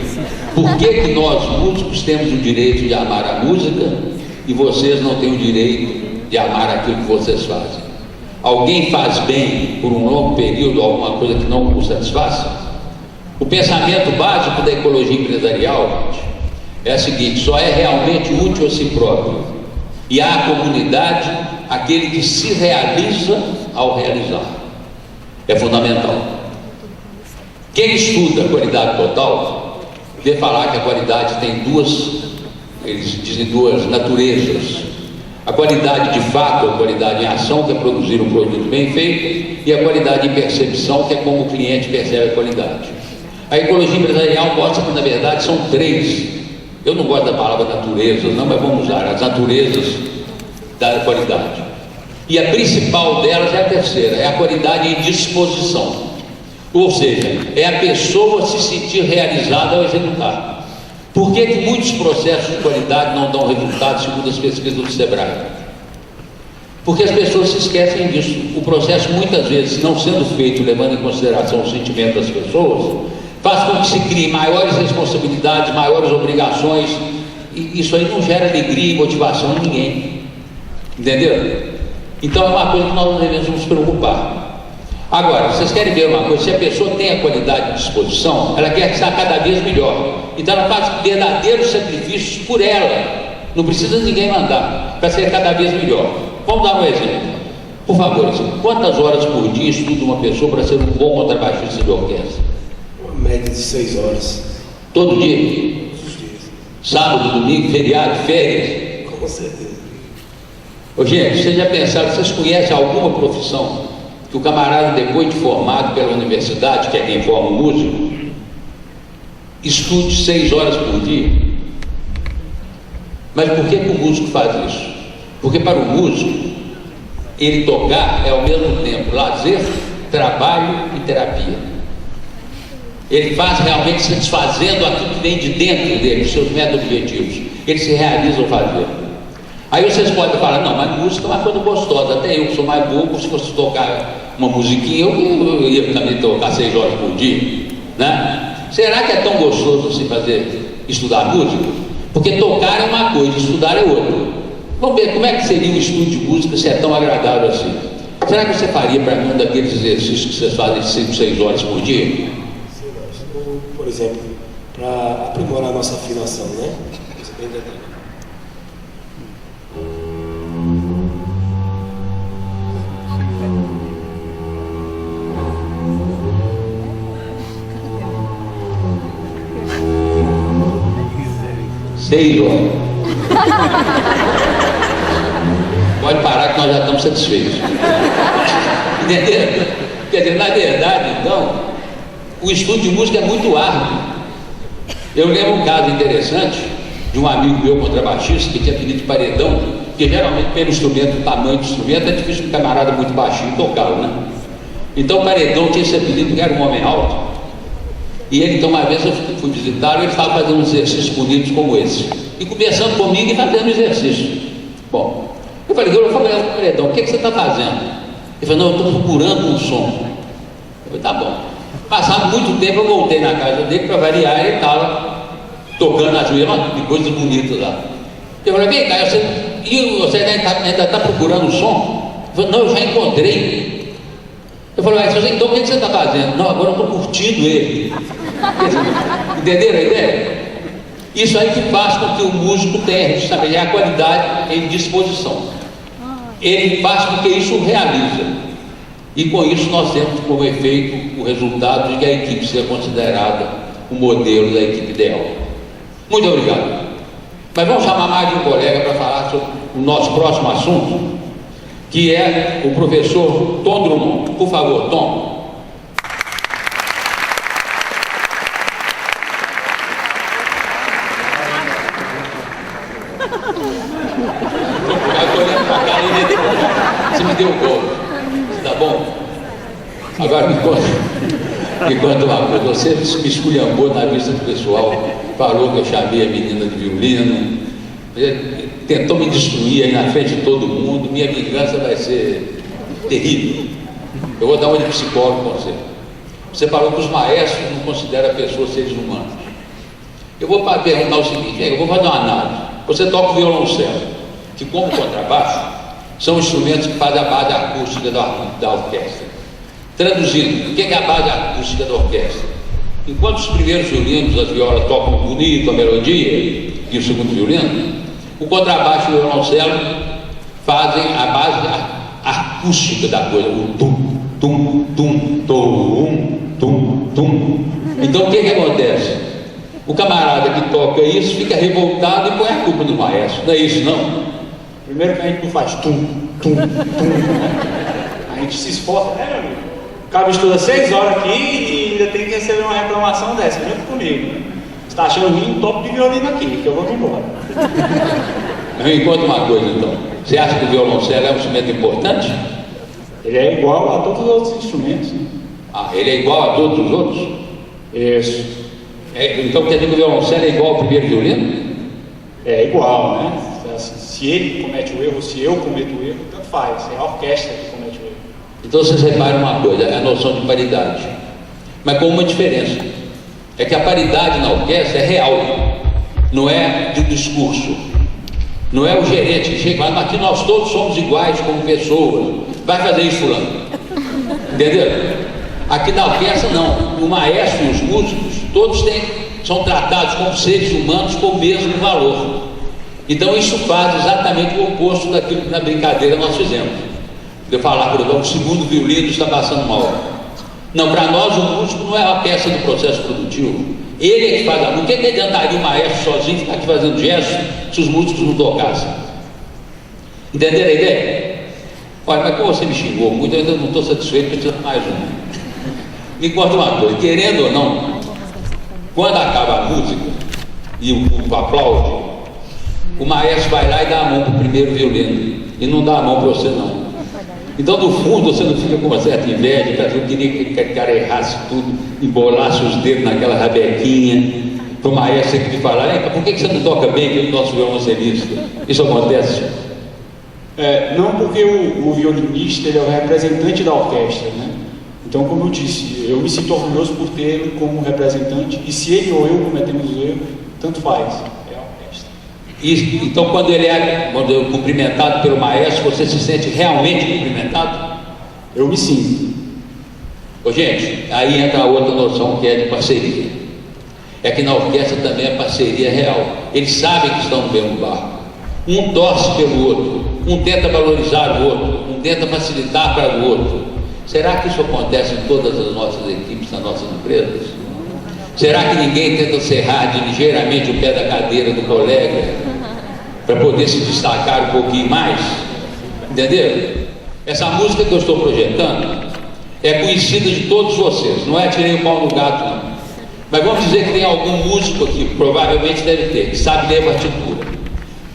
Por que nós, músicos, temos o direito de amar a música e vocês não têm o direito de amar aquilo que vocês fazem? Alguém faz bem por um longo período alguma coisa que não o satisfaça? O pensamento básico da ecologia empresarial, gente, é o seguinte: só é realmente útil a si próprio e à comunidade aquele que se realiza ao realizar. É fundamental. Quem estuda a qualidade total vê falar que a qualidade tem eles dizem duas naturezas. A qualidade de fato, a qualidade em ação, que é produzir um produto bem feito, e a qualidade em percepção, que é como o cliente percebe a qualidade. A ecologia empresarial mostra que, na verdade, são 3. Eu não gosto da palavra natureza, não, mas vamos usar as naturezas da qualidade. E a principal delas é a terceira, é a qualidade em disposição. Ou seja, é a pessoa se sentir realizada ao executar. Por que muitos processos de qualidade não dão resultado, segundo as pesquisas do Sebrae? Porque as pessoas se esquecem disso. O processo, muitas vezes, não sendo feito levando em consideração o sentimento das pessoas, faz com que se criem maiores responsabilidades, maiores obrigações, e isso aí não gera alegria e motivação em ninguém. Entendeu? Então é uma coisa que nós devemos nos preocupar. Agora, vocês querem ver uma coisa? Se a pessoa tem a qualidade de disposição, ela quer estar cada vez melhor. Então ela faz verdadeiros sacrifícios por ela. Não precisa ninguém mandar para ser cada vez melhor. Vamos dar um exemplo. Por favor, quantas horas por dia estuda uma pessoa para ser um bom contrabaixista de orquestra? Uma média de 6 horas. Todo dia? Todos os dias. Sábado, domingo, feriado, férias? Com certeza. Ô, gente, vocês já pensaram, vocês conhecem alguma profissão que o camarada, depois de formado pela universidade, que é quem forma o músico, estude 6 horas por dia? Mas por que o músico faz isso? Porque para o músico, ele tocar é ao mesmo tempo lazer, trabalho e terapia. Ele faz realmente satisfazendo aquilo que vem de dentro dele, os seus meta-objetivos. Ele se realiza ao fazer. Aí vocês podem falar, não, mas música é uma coisa gostosa. Até eu que sou mais bobo, se fosse tocar uma musiquinha, eu ia também tocar 6 horas por dia, né? Será que é tão gostoso assim estudar música? Porque tocar é uma coisa, estudar é outra. Vamos ver como é que seria um estudo de música se é tão agradável assim. Será que você faria para mim um daqueles exercícios que vocês fazem 5, 6 horas por dia? Por exemplo, para aprimorar a nossa afinação, né? Isso é bem detalhado. 6 horas. Pode parar que nós já estamos satisfeitos. Entendeu? Quer dizer, na verdade, então, o estudo de música é muito árduo. Eu lembro um caso interessante de um amigo meu contrabaixista que tinha apelido de Paredão, porque geralmente pelo instrumento, o tamanho do instrumento, é difícil um camarada muito baixinho tocá-lo, né? Então o Paredão tinha esse apelido porque era um homem alto. E ele, então, uma vez eu fui visitá-lo, ele estava fazendo uns exercícios bonitos como esse. E conversando comigo e fazendo exercício. Bom, eu falei, Paredão, o que você está fazendo? Ele falou, não, eu estou procurando um som. Eu falei, tá bom. Passado muito tempo, eu voltei na casa dele para variar, ele estava tocando as mesmas coisas bonitas lá. Eu falei, vem cá, você ainda está procurando um som? Ele falou, não, eu já encontrei. Eu falei, então o que você está fazendo? Não, agora eu estou curtindo ele. Entenderam a ideia? Isso aí que faz com que o músico tenha justamente a qualidade em disposição. Ele faz com que isso realiza. E com isso nós temos como efeito o resultado de que a equipe seja considerada o modelo da equipe ideal. Muito obrigado. Mas vamos chamar mais de um colega para falar sobre o nosso próximo assunto, que é o professor Tom Drummond. Por favor, Tom. Você me deu um golpe, tá bom? Agora me conta uma coisa. Você me esculhambou na vista do pessoal, falou que eu chamei a menina de violino, tentou me destruir aí na frente de todo mundo. Minha vingança vai ser terrível. Eu vou dar uma de psicólogo com você. Você falou que os maestros não consideram pessoas seres humanos. Eu vou perguntar o seguinte, eu vou fazer uma análise. Você toca o violoncelo, que como contrabaixo, são instrumentos que fazem a base acústica da orquestra. Traduzindo, o que é a base acústica da orquestra? Enquanto os primeiros violinos, as violas tocam bonito a melodia, e o segundo violino, o contrabaixo e o violoncelo fazem a base acústica da coisa, o tum, tum, tum, tum, tum, tum. Então o que acontece? O camarada que toca isso fica revoltado e põe a culpa do maestro. Não é isso, não? Primeiro que a gente não faz tum, tum, tum. A gente se esforça, né, meu amigo? O cara estuda 6 horas aqui e ainda tem que receber uma reclamação dessa, junto comigo. Você está achando ruim um topo de violino aqui, que eu vou embora. Me conta uma coisa, então. Você acha que o violoncelo é um instrumento importante? Ele é igual a todos os outros instrumentos. Né? Ah, ele é igual a todos os outros? Isso. Então quer dizer que o violoncelo é igual ao primeiro violino? É igual, né? Se ele comete o erro, se eu cometo o erro, tanto faz. É a orquestra que comete o erro. Então vocês reparam uma coisa, é a noção de paridade. Mas com uma diferença. É que a paridade na orquestra é real, não é de discurso. Não é o gerente que chega lá, aqui nós todos somos iguais como pessoas. Vai fazer isso, fulano. Entendeu? Aqui na orquestra não. O maestro e os músicos, todos são tratados como seres humanos com o mesmo valor. Então isso faz exatamente o oposto daquilo que na brincadeira nós fizemos. De falar, por exemplo, o segundo violino está passando mal. Não, para nós o músico não é uma peça do processo produtivo. Ele é que faz a música. O que adiantaria o maestro sozinho ficar aqui fazendo gesto se os músicos não tocassem? Entenderam a ideia? Olha, mas como você me xingou muito, eu ainda não estou satisfeito, preciso mais um. Me conta uma coisa, querendo ou não, quando acaba a música e o público aplaude, o maestro vai lá e dá a mão para o primeiro violino e não dá a mão para você não. Então, no fundo, você não fica com uma certa inveja, eu queria que aquele cara errasse tudo, embolasse os dedos naquela rabequinha, para o maestro que te falar, por que você não toca bem que o nosso violoncelista? Isso acontece? Não, porque o violinista ele é o representante da orquestra, né? Então, como eu disse, eu me sinto orgulhoso por tê-lo como representante, e se ele ou eu cometemos o erro, tanto faz, é a orquestra. Então, quando ele é cumprimentado pelo maestro, você se sente realmente cumprimentado? Eu me sinto. Ô, gente, aí entra a outra noção que é de parceria. É que na orquestra também é parceria real. Eles sabem que estão no mesmo barco. Um torce pelo outro, um tenta valorizar o outro, um tenta facilitar para o outro. Será que isso acontece em todas as nossas equipes, nas nossas empresas? Será que ninguém tenta serrar ligeiramente o pé da cadeira do colega para poder se destacar um pouquinho mais? Entenderam? Essa música que eu estou projetando é conhecida de todos vocês, não é tirei o pau no gato não. Mas vamos dizer que tem algum músico aqui, provavelmente deve ter, que sabe ler a partitura.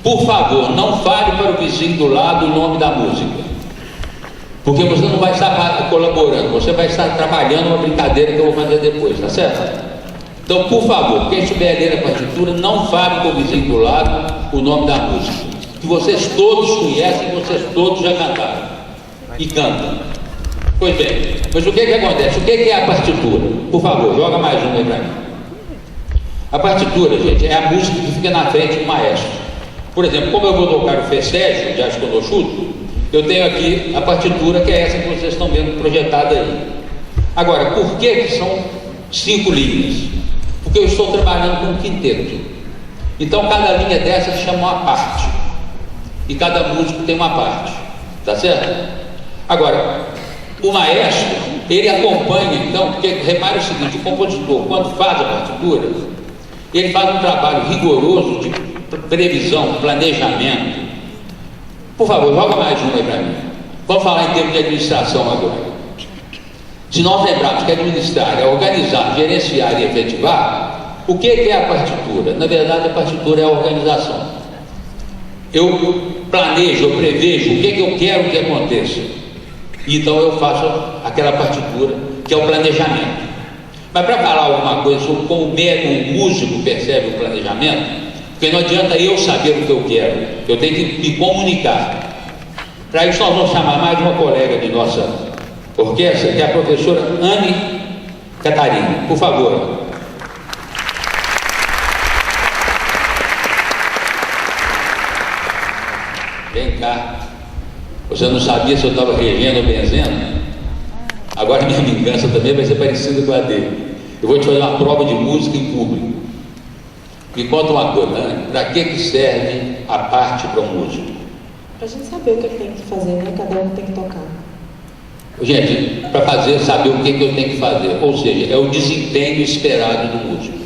Por favor, não fale para o vizinho do lado o nome da música. Porque você não vai estar colaborando, você vai estar trabalhando uma brincadeira que eu vou fazer depois, tá certo? Então, por favor, quem estiver lendo a partitura, não fale com o vizinho do lado o nome da música, que vocês todos conhecem, vocês todos já cantaram e cantam. Pois bem, mas o que acontece? O que é a partitura? Por favor, joga mais um aí para mim. A partitura, gente, é a música que fica na frente do maestro. Por exemplo, como eu vou tocar o festejo, já esconochudo, eu tenho aqui a partitura, que é essa que vocês estão vendo projetada aí. Agora, por que são 5 linhas? Porque eu estou trabalhando com um quinteto. Então, cada linha dessas chama uma parte. E cada músico tem uma parte. Tá certo? Agora, o maestro, ele acompanha, então, porque repare o seguinte, o compositor, quando faz a partitura, ele faz um trabalho rigoroso de previsão, planejamento. Por favor, joga mais um aí para mim. Vamos falar em termos de administração agora. Se nós lembrarmos que administrar é organizar, gerenciar e efetivar, o que é a partitura? Na verdade, a partitura é a organização. Eu planejo, eu prevejo o que eu quero que aconteça. Então eu faço aquela partitura, que é o planejamento. Mas para falar alguma coisa sobre como um músico percebe o planejamento, porque não adianta eu saber o que eu quero, eu tenho que me comunicar. Para isso nós vamos chamar mais uma colega de nossa orquestra, que é a professora Anne Catarina. Por favor. Vem cá. Você não sabia se eu estava regendo ou benzendo? Agora minha vingança também vai ser parecida com a dele. Eu vou te fazer uma prova de música em público. Me conta uma coisa, né? Para que serve a parte para um músico? Para a gente saber o que tem que fazer, né? Cada um tem que tocar. Gente, para saber o que eu tenho que fazer. Ou seja, é o desempenho esperado do músico.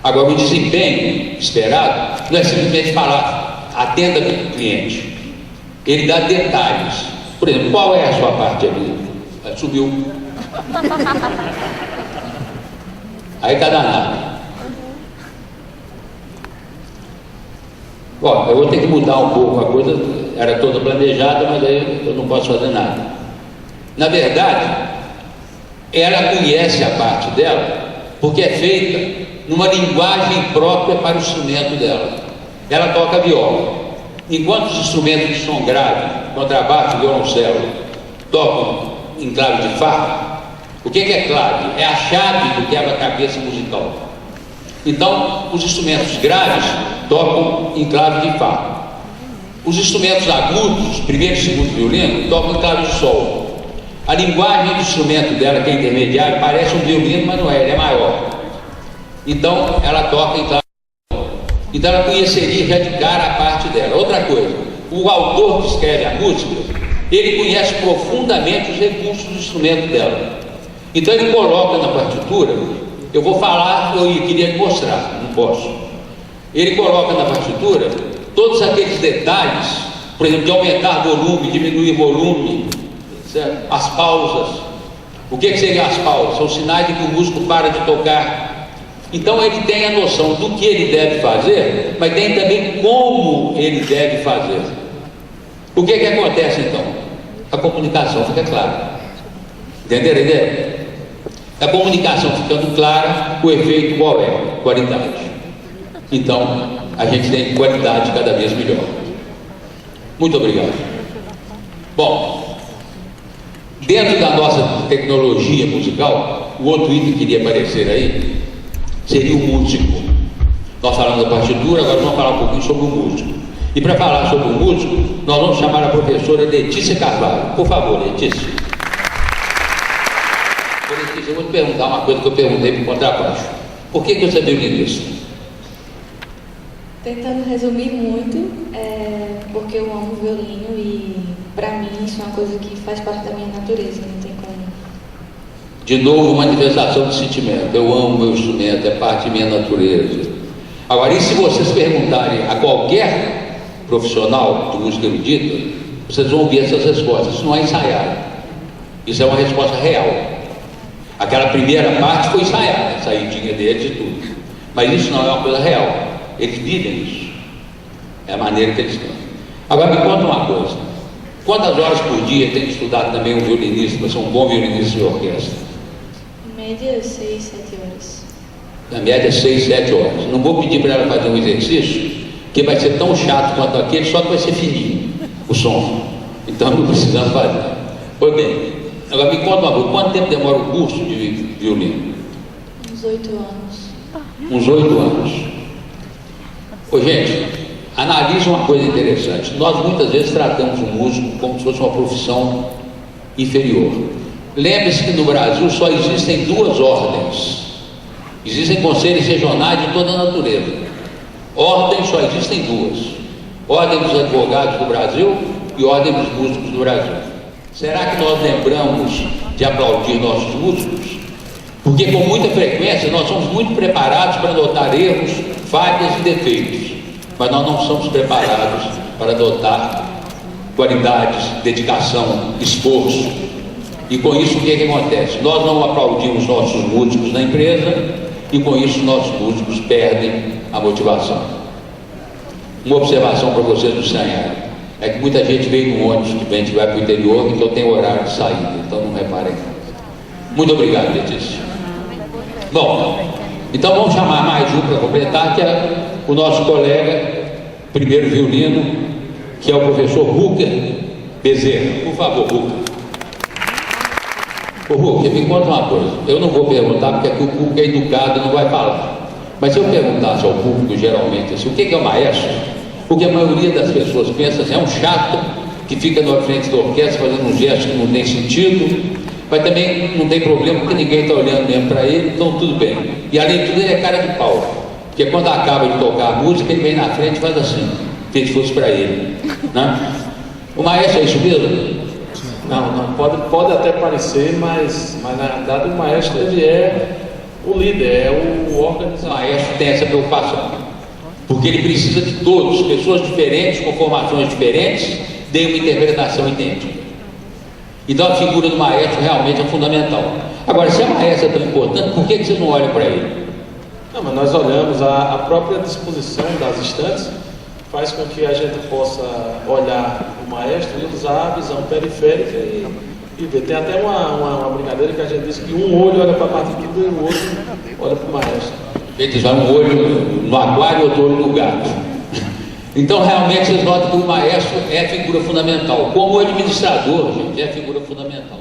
Agora, o desempenho esperado não é simplesmente falar, atenda o cliente. Ele dá detalhes. Por exemplo, qual é a sua parte ali? Subiu. Aí tá danado. Ó, eu vou ter que mudar um pouco a coisa, era toda planejada, mas aí eu não posso fazer nada. Na verdade, ela conhece a parte dela, porque é feita numa linguagem própria para o instrumento dela. Ela toca viola. Enquanto os instrumentos de som grave, contrabaixo, violoncelo, tocam em clave de Fá, o que é clave? É a chave do quebra-cabeça musical. Então, os instrumentos graves tocam em clave de Fá. Os instrumentos agudos, primeiro e segundo violino, tocam em clave de Sol. A linguagem do instrumento dela, que é intermediário, parece um violino, mas não é, ele é maior. Então, ela toca em clave de Sol. Então, ela conheceria já de cara a parte dela. Outra coisa, o autor que escreve a música, ele conhece profundamente os recursos do instrumento dela. Então, ele coloca na partitura, eu vou falar, eu queria mostrar, não posso. Ele coloca na partitura todos aqueles detalhes, por exemplo, de aumentar volume, diminuir volume, certo? As pausas. O que seriam as pausas? São sinais de que o músico para de tocar. Então ele tem a noção do que ele deve fazer, mas tem também como ele deve fazer. O que acontece então? A comunicação fica clara. Entenderam a ideia? A comunicação ficando clara, o efeito qual é? Qualidade. Então, a gente tem qualidade cada vez melhor. Muito obrigado. Bom, dentro da nossa tecnologia musical, o outro item que iria aparecer aí seria o músico. Nós falamos da partitura, agora vamos falar um pouquinho sobre o músico. E para falar sobre o músico, nós vamos chamar a professora Letícia Carvalho. Por favor, Letícia. Letícia, eu vou te perguntar uma coisa que eu perguntei para o contrabaixo. Por que você é violinista? Tentando resumir muito, porque eu amo violino e para mim isso é uma coisa que faz parte da minha natureza, não tem como. De novo, manifestação de sentimento. Eu amo meu instrumento, é parte da minha natureza. Agora, e se vocês perguntarem a qualquer profissional de música erudita, vocês vão ouvir essas respostas. Isso não é ensaiado. Isso é uma resposta real. Aquela primeira parte foi ensaiada, a saidinha deles e tudo. Mas isso não é uma coisa real. Eles vivem isso. É a maneira que eles têm. Agora me conta uma coisa. Quantas horas por dia tem que estudar também um violinista para ser um bom violinista de orquestra? Em média, 6, 7 horas. Na média, 6, 7 horas. Não vou pedir para ela fazer um exercício que vai ser tão chato quanto aquele, só que vai ser fininho o som. Então não precisamos fazer. Pois bem, agora me conta uma coisa. Quanto tempo demora o curso de violino? Uns 8 anos. Uns 8 anos. Ô, gente, analise uma coisa interessante. Nós muitas vezes tratamos o músico como se fosse uma profissão inferior. Lembre-se que no Brasil só existem 2 ordens. Existem conselhos regionais de toda a natureza. Ordens só existem 2. Ordem dos advogados do Brasil e Ordem dos músicos do Brasil. Será que nós lembramos de aplaudir nossos músicos? Porque com muita frequência nós somos muito preparados para notar erros, falhas e defeitos, mas nós não somos preparados para adotar qualidades, dedicação, esforço. E com isso o que acontece? Nós não aplaudimos nossos músicos na empresa e com isso nossos músicos perdem a motivação. Uma observação para vocês do estranharem é que muita gente veio no ônibus que vai para o interior, então tem horário de saída, então não reparem. Muito obrigado, Letícia. Bom, então vamos chamar mais um para completar, que é o nosso colega, primeiro violino, que é o professor Rucker Bezerra. Por favor, Rucker. Ô Rucker, me conta uma coisa. Eu não vou perguntar porque aqui o público é educado e não vai falar. Mas se eu perguntasse ao público, geralmente, assim, o que é o maestro? Porque a maioria das pessoas pensa assim, é um chato que fica na frente da orquestra fazendo um gesto que não tem sentido, mas também não tem problema porque ninguém está olhando mesmo para ele, então tudo bem. E além de tudo ele é cara de pau, porque quando acaba de tocar a música ele vem na frente e faz assim, se fosse para ele, né? O maestro é isso mesmo? Não, pode até parecer, mas na verdade o maestro ele é o líder, é o organizador. O maestro tem essa preocupação, porque ele precisa de todos, pessoas diferentes, com formações diferentes, deem uma interpretação idêntica. Então a figura do maestro realmente é fundamental. Agora, se a maestra é tão importante, por que vocês não olham para ele? Não, mas nós olhamos a própria disposição das estantes, faz com que a gente possa olhar o maestro e usar a visão periférica e ver. Tem até uma brincadeira que a gente diz que um olho olha para a partitura e o outro olha para o maestro. Eles já um olho no aquário e outro olho no gato. Então, realmente, vocês notam que o maestro é a figura fundamental. Como o administrador, gente, é a figura fundamental.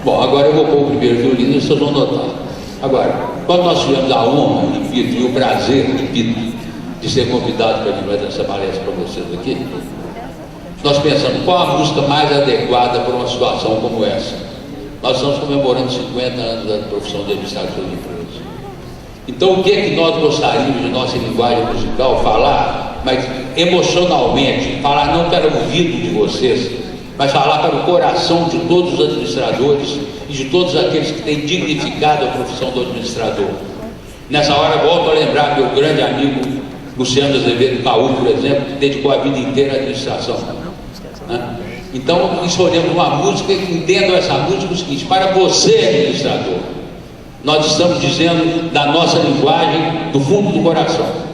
Bom, agora eu vou pôr o primeiro violino e vocês vão notar. Agora, quando nós tivemos a honra, repito, e o prazer, repito, de ser convidado para vir dessa palestra para vocês aqui, nós pensamos qual a música mais adequada para uma situação como essa. Nós estamos comemorando 50 anos da profissão de administrador de empresas. Então, o que é que nós gostaríamos de nossa linguagem musical falar, mas emocionalmente, falar não para o ouvido de vocês, mas falar para o coração de todos os administradores e de todos aqueles que têm dignificado a profissão do administrador. Nessa hora, volto a lembrar meu grande amigo Luciano Azevedo Caú, por exemplo, que dedicou a vida inteira à administração. Né? Então, escolhemos uma música e entendam essa música o seguinte: para você, administrador, nós estamos dizendo da nossa linguagem, do fundo do coração.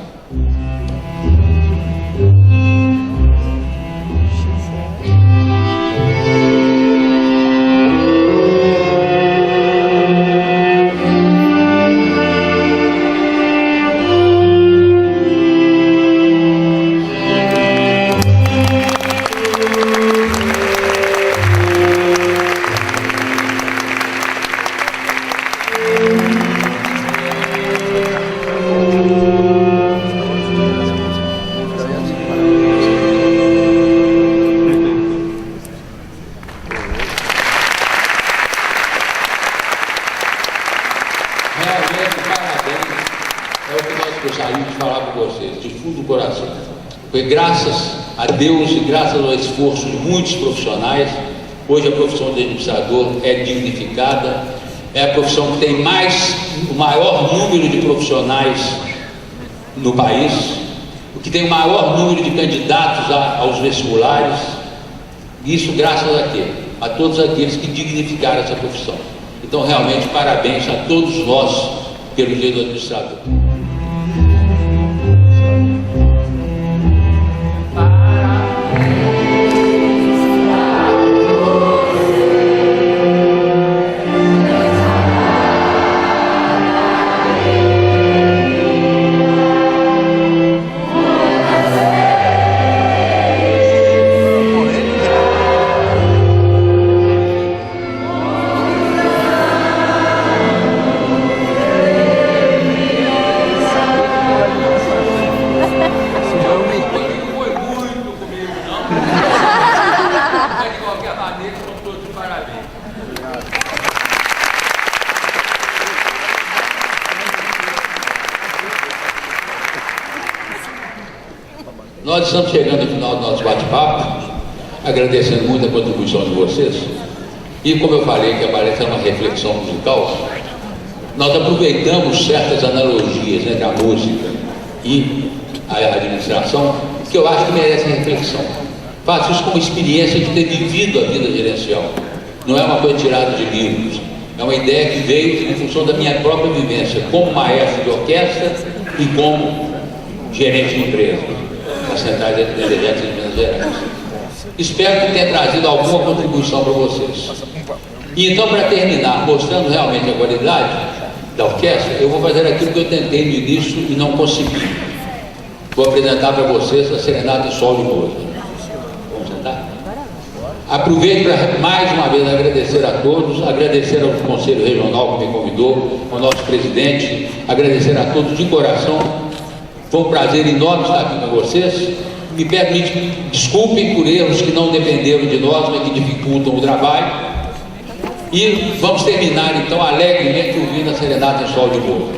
Graças a Deus e graças ao esforço de muitos profissionais, hoje a profissão de administrador é dignificada, é a profissão que tem o maior número de profissionais no país, que tem o maior número de candidatos aos vestibulares, isso graças a quê? A todos aqueles que dignificaram essa profissão. Então, realmente, parabéns a todos nós pelo Dia do Administrador. Nós estamos chegando ao final do nosso bate-papo, agradecendo muito a contribuição de vocês. E como eu falei que a palestra é uma reflexão musical, nós aproveitamos certas analogias entre a música e a administração, que eu acho que merecem reflexão. Faço isso como experiência de ter vivido a vida gerencial. Não é uma coisa tirada de livros, é uma ideia que veio em função da minha própria vivência como maestro de orquestra e como gerente de empresa, na Centrais Energéticas de Minas Gerais. Espero que tenha trazido alguma contribuição para vocês. E então, para terminar, mostrando realmente a qualidade da orquestra, eu vou fazer aquilo que eu tentei no início e não consegui. Vou apresentar para vocês a Serenata em Sol de Mozart. Vamos sentar? Aproveito para mais uma vez agradecer a todos, agradecer ao Conselho Regional que me convidou, ao nosso presidente, agradecer a todos de coração. Foi um prazer enorme estar aqui com vocês. Me desculpem por erros que não dependeram de nós, mas que dificultam o trabalho. E vamos terminar então alegremente ouvindo a Serenata em Sol de Mozart.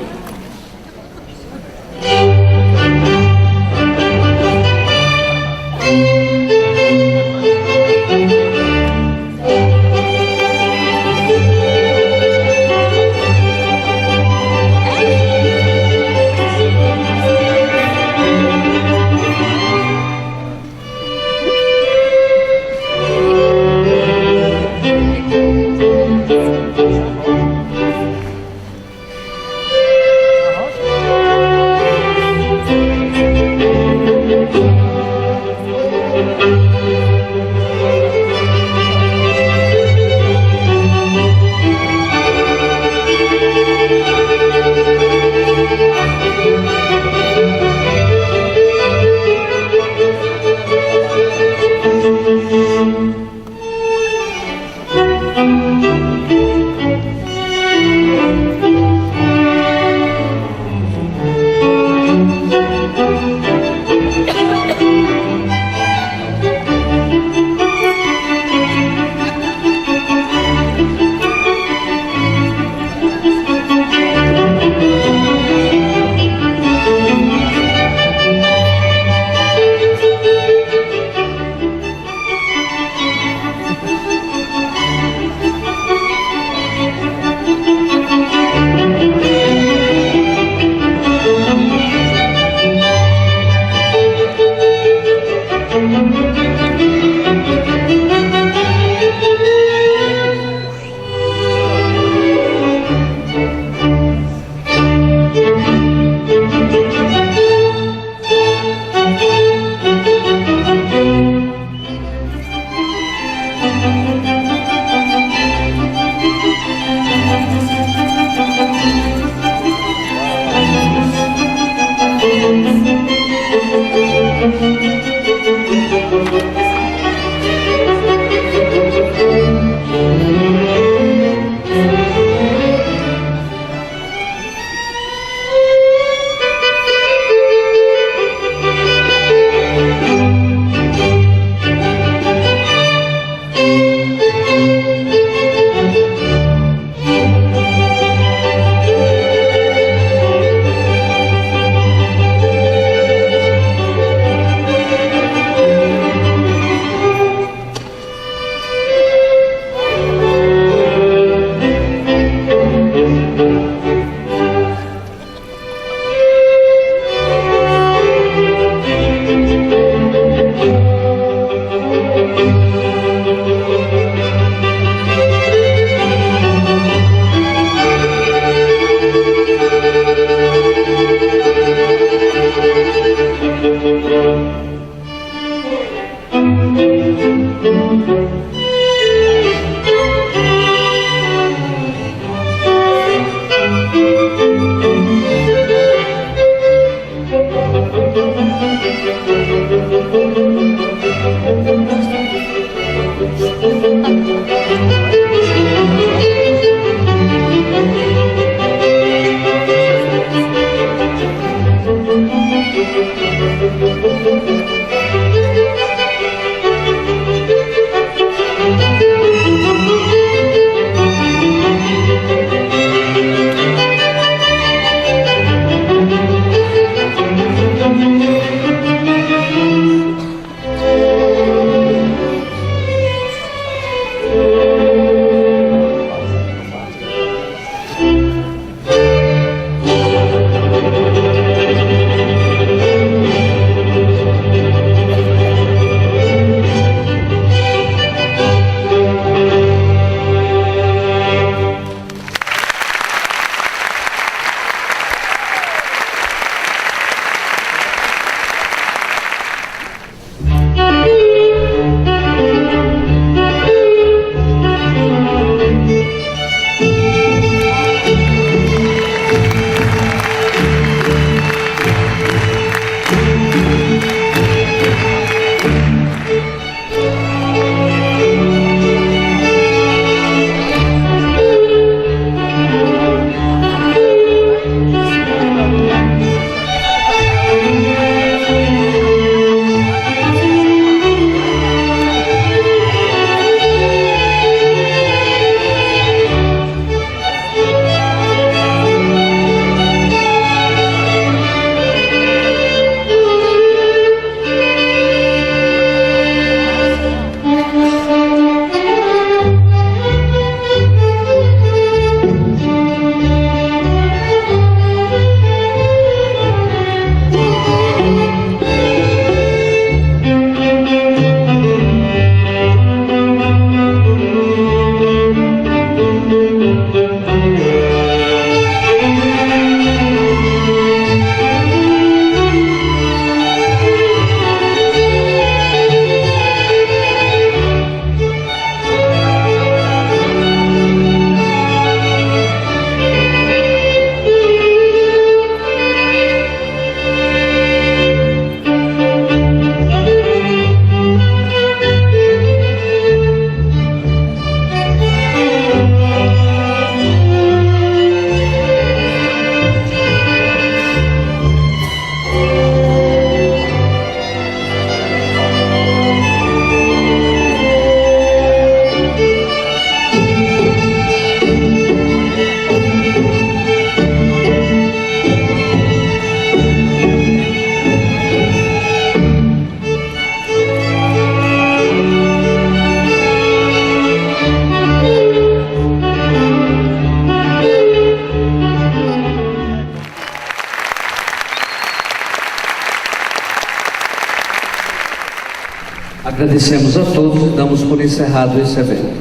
Agradecemos a todos e damos por encerrado esse evento.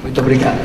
Muito obrigado.